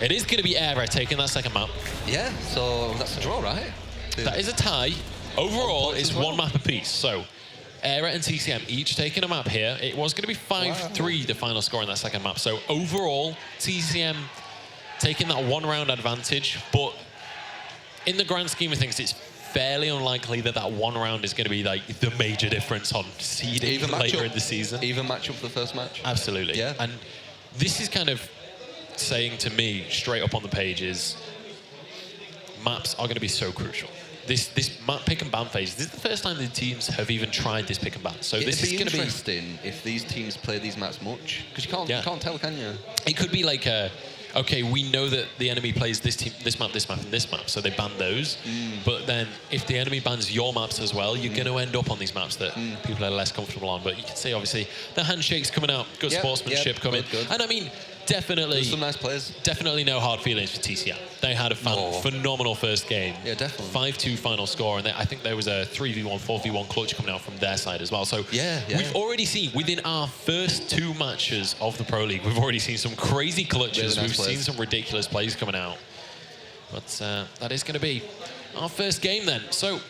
It is going to be Aera taking that second map. Yeah, so that's a draw, right? That is a tie. Overall, it's 1 map apiece. So Aera and TCM each taking a map here. It was going to be 5-3 the final score in that second map. So overall, TCM taking that 1 round advantage, but in the grand scheme of things, it's fairly unlikely that 1 round is going to be like the major difference on seeding later in the season. Even match up for the first match? Absolutely. Yeah. And this is kind of saying to me straight up on the page is maps are going to be so crucial. This map pick and ban phase, this is the first time the teams have even tried this pick and ban. So this is going to be interesting if these teams play these maps much, because you can't tell, can you? It could be like okay, we know that the enemy plays this team, this map, and this map, so they ban those. But then if the enemy bans your maps as well, you're going to end up on these maps that people are less comfortable on. But you can see, obviously, the handshakes coming out, good sportsmanship coming. Good. And I mean, definitely, there's some nice players. Definitely no hard feelings for TCM. They had a phenomenal first game. Yeah, definitely. 5-2 final score, and I think there was a 3v1, 4v1 clutch coming out from their side as well. So we've already seen, within our first 2 matches of the Pro League, we've already seen some crazy clutches. We've seen some ridiculous plays coming out. But that is going to be our first game then. So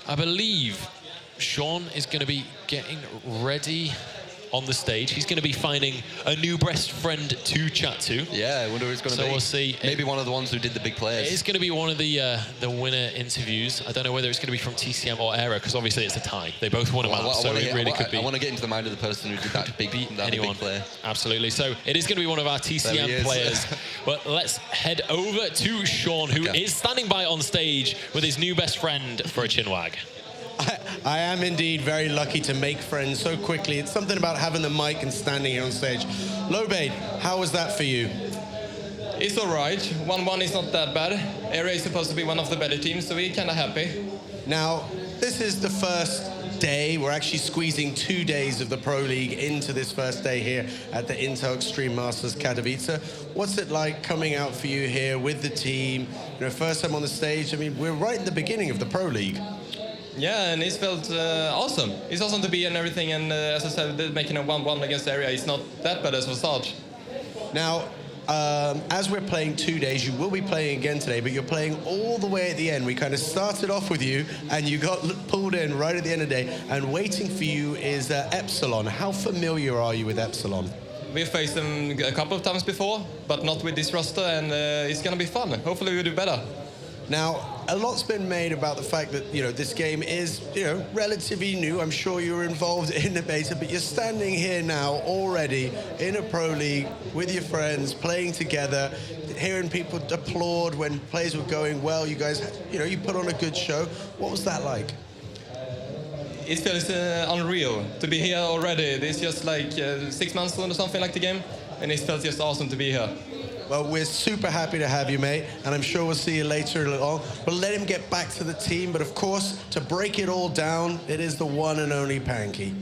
I believe Sean is going to be getting ready on the stage. He's going to be finding a new best friend to chat to. Yeah, I wonder who it's going to be. So we'll see. Maybe one of the ones who did the big players. It's going to be one of the winner interviews. I don't know whether it's going to be from TCM or Aera, because obviously it's a tie. They both won a map, so it really could be. I want to get into the mind of the person who did that big player. Absolutely. So it is going to be one of our TCM players. But let's head over to Sean, who is standing by on stage with his new best friend for a chin wag. I am indeed very lucky to make friends so quickly. It's something about having the mic and standing here on stage. Lobade, how was that for you? It's all right. 1-1 is not that bad. Aera is supposed to be one of the better teams, so we're kind of happy. Now, this is the first day. We're actually squeezing 2 days of the Pro League into this first day here at the Intel Extreme Masters Katowice. What's it like coming out for you here with the team? You know, first time on the stage. I mean, we're right in the beginning of the Pro League. Yeah, and it felt awesome. It's awesome to be and everything, and as I said, making a 1-1 against Aera is not that bad as a start. Now, as we're playing 2 days, you will be playing again today, but you're playing all the way at the end. We kind of started off with you, and you got pulled in right at the end of the day, and waiting for you is Epsilon. How familiar are you with Epsilon? We've faced them a couple of times before, but not with this roster, and it's going to be fun. Hopefully we'll do better. Now, a lot's been made about the fact that, you know, this game is, you know, relatively new. I'm sure you were involved in the beta, but you're standing here now already in a Pro League with your friends, playing together, hearing people applaud when plays were going well. You guys, you know, you put on a good show. What was that like? It feels unreal to be here already. It's just like 6 months or something like the game, and it felt just awesome to be here. Well, we're super happy to have you, mate, and I'm sure we'll see you later a little on. We'll let him get back to the team, but of course, to break it all down, it is the one and only Panky.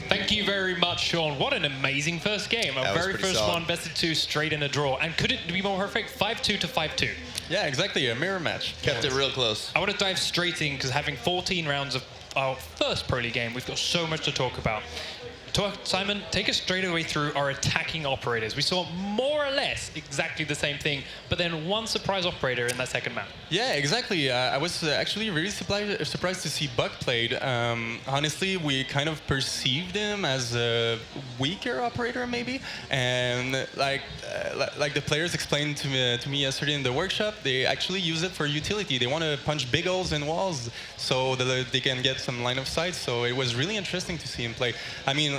Thank you very much, Sean. What an amazing first game. Our very first one, best of two, straight in a draw. And could it be more perfect? 5-2 to 5-2. Yeah, exactly, a mirror match. Kept it real close. I want to dive straight in, because having 14 rounds of our first Pro League game, we've got so much to talk about. Simon, take us straight away through our attacking operators. We saw more or less exactly the same thing, but then one surprise operator in that second map. Yeah, exactly. I was actually really surprised to see Buck played. Honestly, we kind of perceived him as a weaker operator, maybe. And like the players explained to me yesterday in the workshop, they actually use it for utility. They want to punch big holes in walls so that they can get some line of sight. So it was really interesting to see him play. I mean,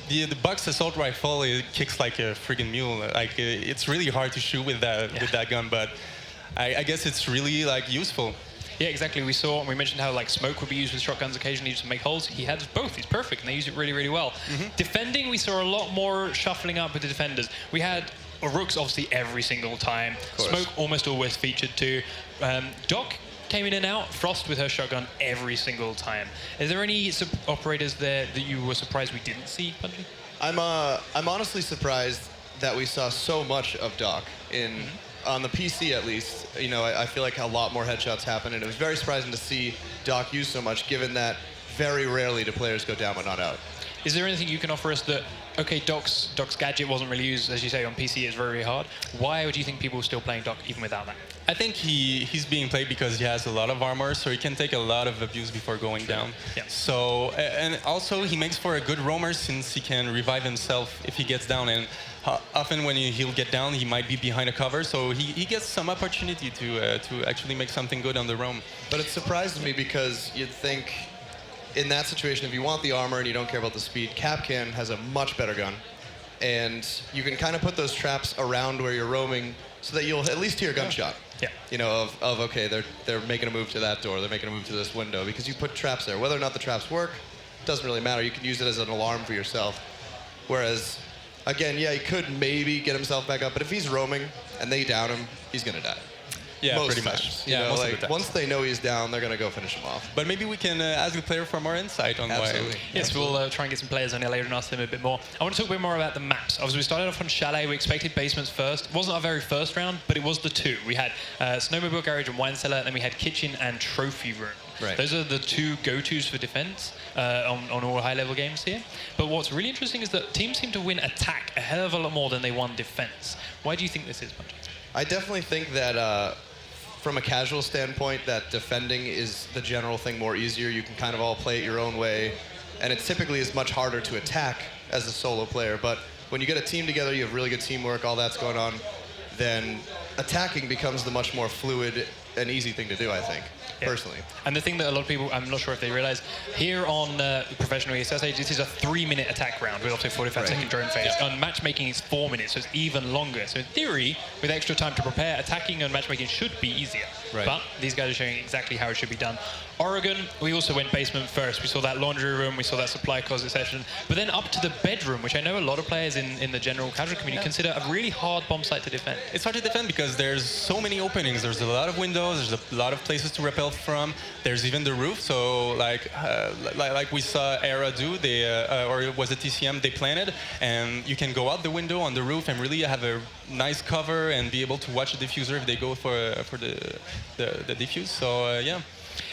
the Buck's assault rifle, it kicks like a friggin' mule. Like it's really hard to shoot with that gun, but I guess it's really like useful. Yeah, exactly. We mentioned how like smoke would be used with shotguns occasionally to make holes. He had both. He's perfect, and they use it really, really well. Defending, we saw a lot more shuffling up with the defenders. We had Rooks obviously every single time. Smoke almost always featured too. Doc came in and out. Frost with her shotgun every single time. Is there any operators there that you were surprised we didn't see, Bungie? I'm honestly surprised that we saw so much of Doc on the PC at least. You know, I feel like a lot more headshots happen, and it was very surprising to see Doc used so much, given that very rarely do players go down but not out. Is there anything you can offer us that, okay, Doc's gadget wasn't really used, as you say, on PC, it's very, very hard. Why do you think people are still playing Doc even without that? I think he's being played because he has a lot of armor, so he can take a lot of abuse before going down. Yeah. So, and also he makes for a good roamer since he can revive himself if he gets down. And often when he'll get down, he might be behind a cover, so he gets some opportunity to actually make something good on the roam. But it surprised me because you'd think, in that situation, if you want the armor and you don't care about the speed, Kapkan has a much better gun. And you can kind of put those traps around where you're roaming so that you'll at least hear a gunshot. Yeah. You know, okay, they're making a move to that door, they're making a move to this window, because you put traps there. Whether or not the traps work, doesn't really matter. You can use it as an alarm for yourself. Whereas, again, yeah, he could maybe get himself back up, but if he's roaming and they down him, he's gonna die. Yeah, most pretty times. much. You know, most like, of the time. once they know he's down, they're going to go finish him off. But maybe we can ask the player for more insight on Absolutely. why. Yes, we'll try and get some players on here later and ask them a bit more. I want to talk a bit more about the maps. Obviously, we started off on Chalet. We expected basements first. It wasn't our very first round, but it was the two. We had Snowmobile Garage and Wine Cellar, and then we had Kitchen and Trophy Room. Right. Those are the two go-tos for defense on all high-level games here. But what's really interesting is that teams seem to win attack a hell of a lot more than they won defense. Why do you think this is, Bungie? I definitely think that from a casual standpoint, that defending is the general thing more easier. You can kind of all play it your own way, and it typically is much harder to attack as a solo player. But when you get a team together, you have really good teamwork, all that's going on, then attacking becomes the much more fluid and easy thing to do, I think, personally. And the thing that a lot of people, I'm not sure if they realize, here on professional ESS age, this is a 3-minute attack round with up to a 45-second drone phase. On matchmaking, it's 4 minutes, so it's even longer. So in theory, with extra time to prepare, attacking and matchmaking should be easier. Right. But these guys are showing exactly how it should be done. Oregon, we also went basement first. We saw that laundry room, we saw that supply closet section, but then up to the bedroom, which I know a lot of players in the general casual community consider a really hard bomb site to defend. It's hard to defend because there's so many openings. There's a lot of windows. There's a lot of places to rappel from. There's even the roof. So like we saw Aera do, or it was a TCM, they planted, and you can go out the window on the roof and really have a nice cover and be able to watch the diffuser if they go for the diffuse. So yeah.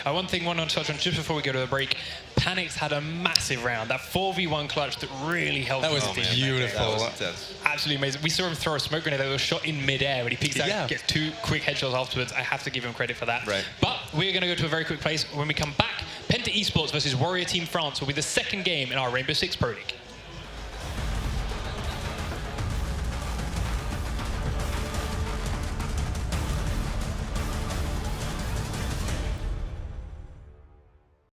One thing I want to touch on just before we go to the break, Panics had a massive round, that 4v1 clutch that really helped. That was beautiful. That was intense. Absolutely amazing. We saw him throw a smoke grenade that was shot in mid-air, but he peeks out, gets 2 quick headshots afterwards. I have to give him credit for that. Right. But we're going to go to a very quick place. When we come back, Penta Esports versus Warrior Team France will be the second game in our Rainbow Six Pro League.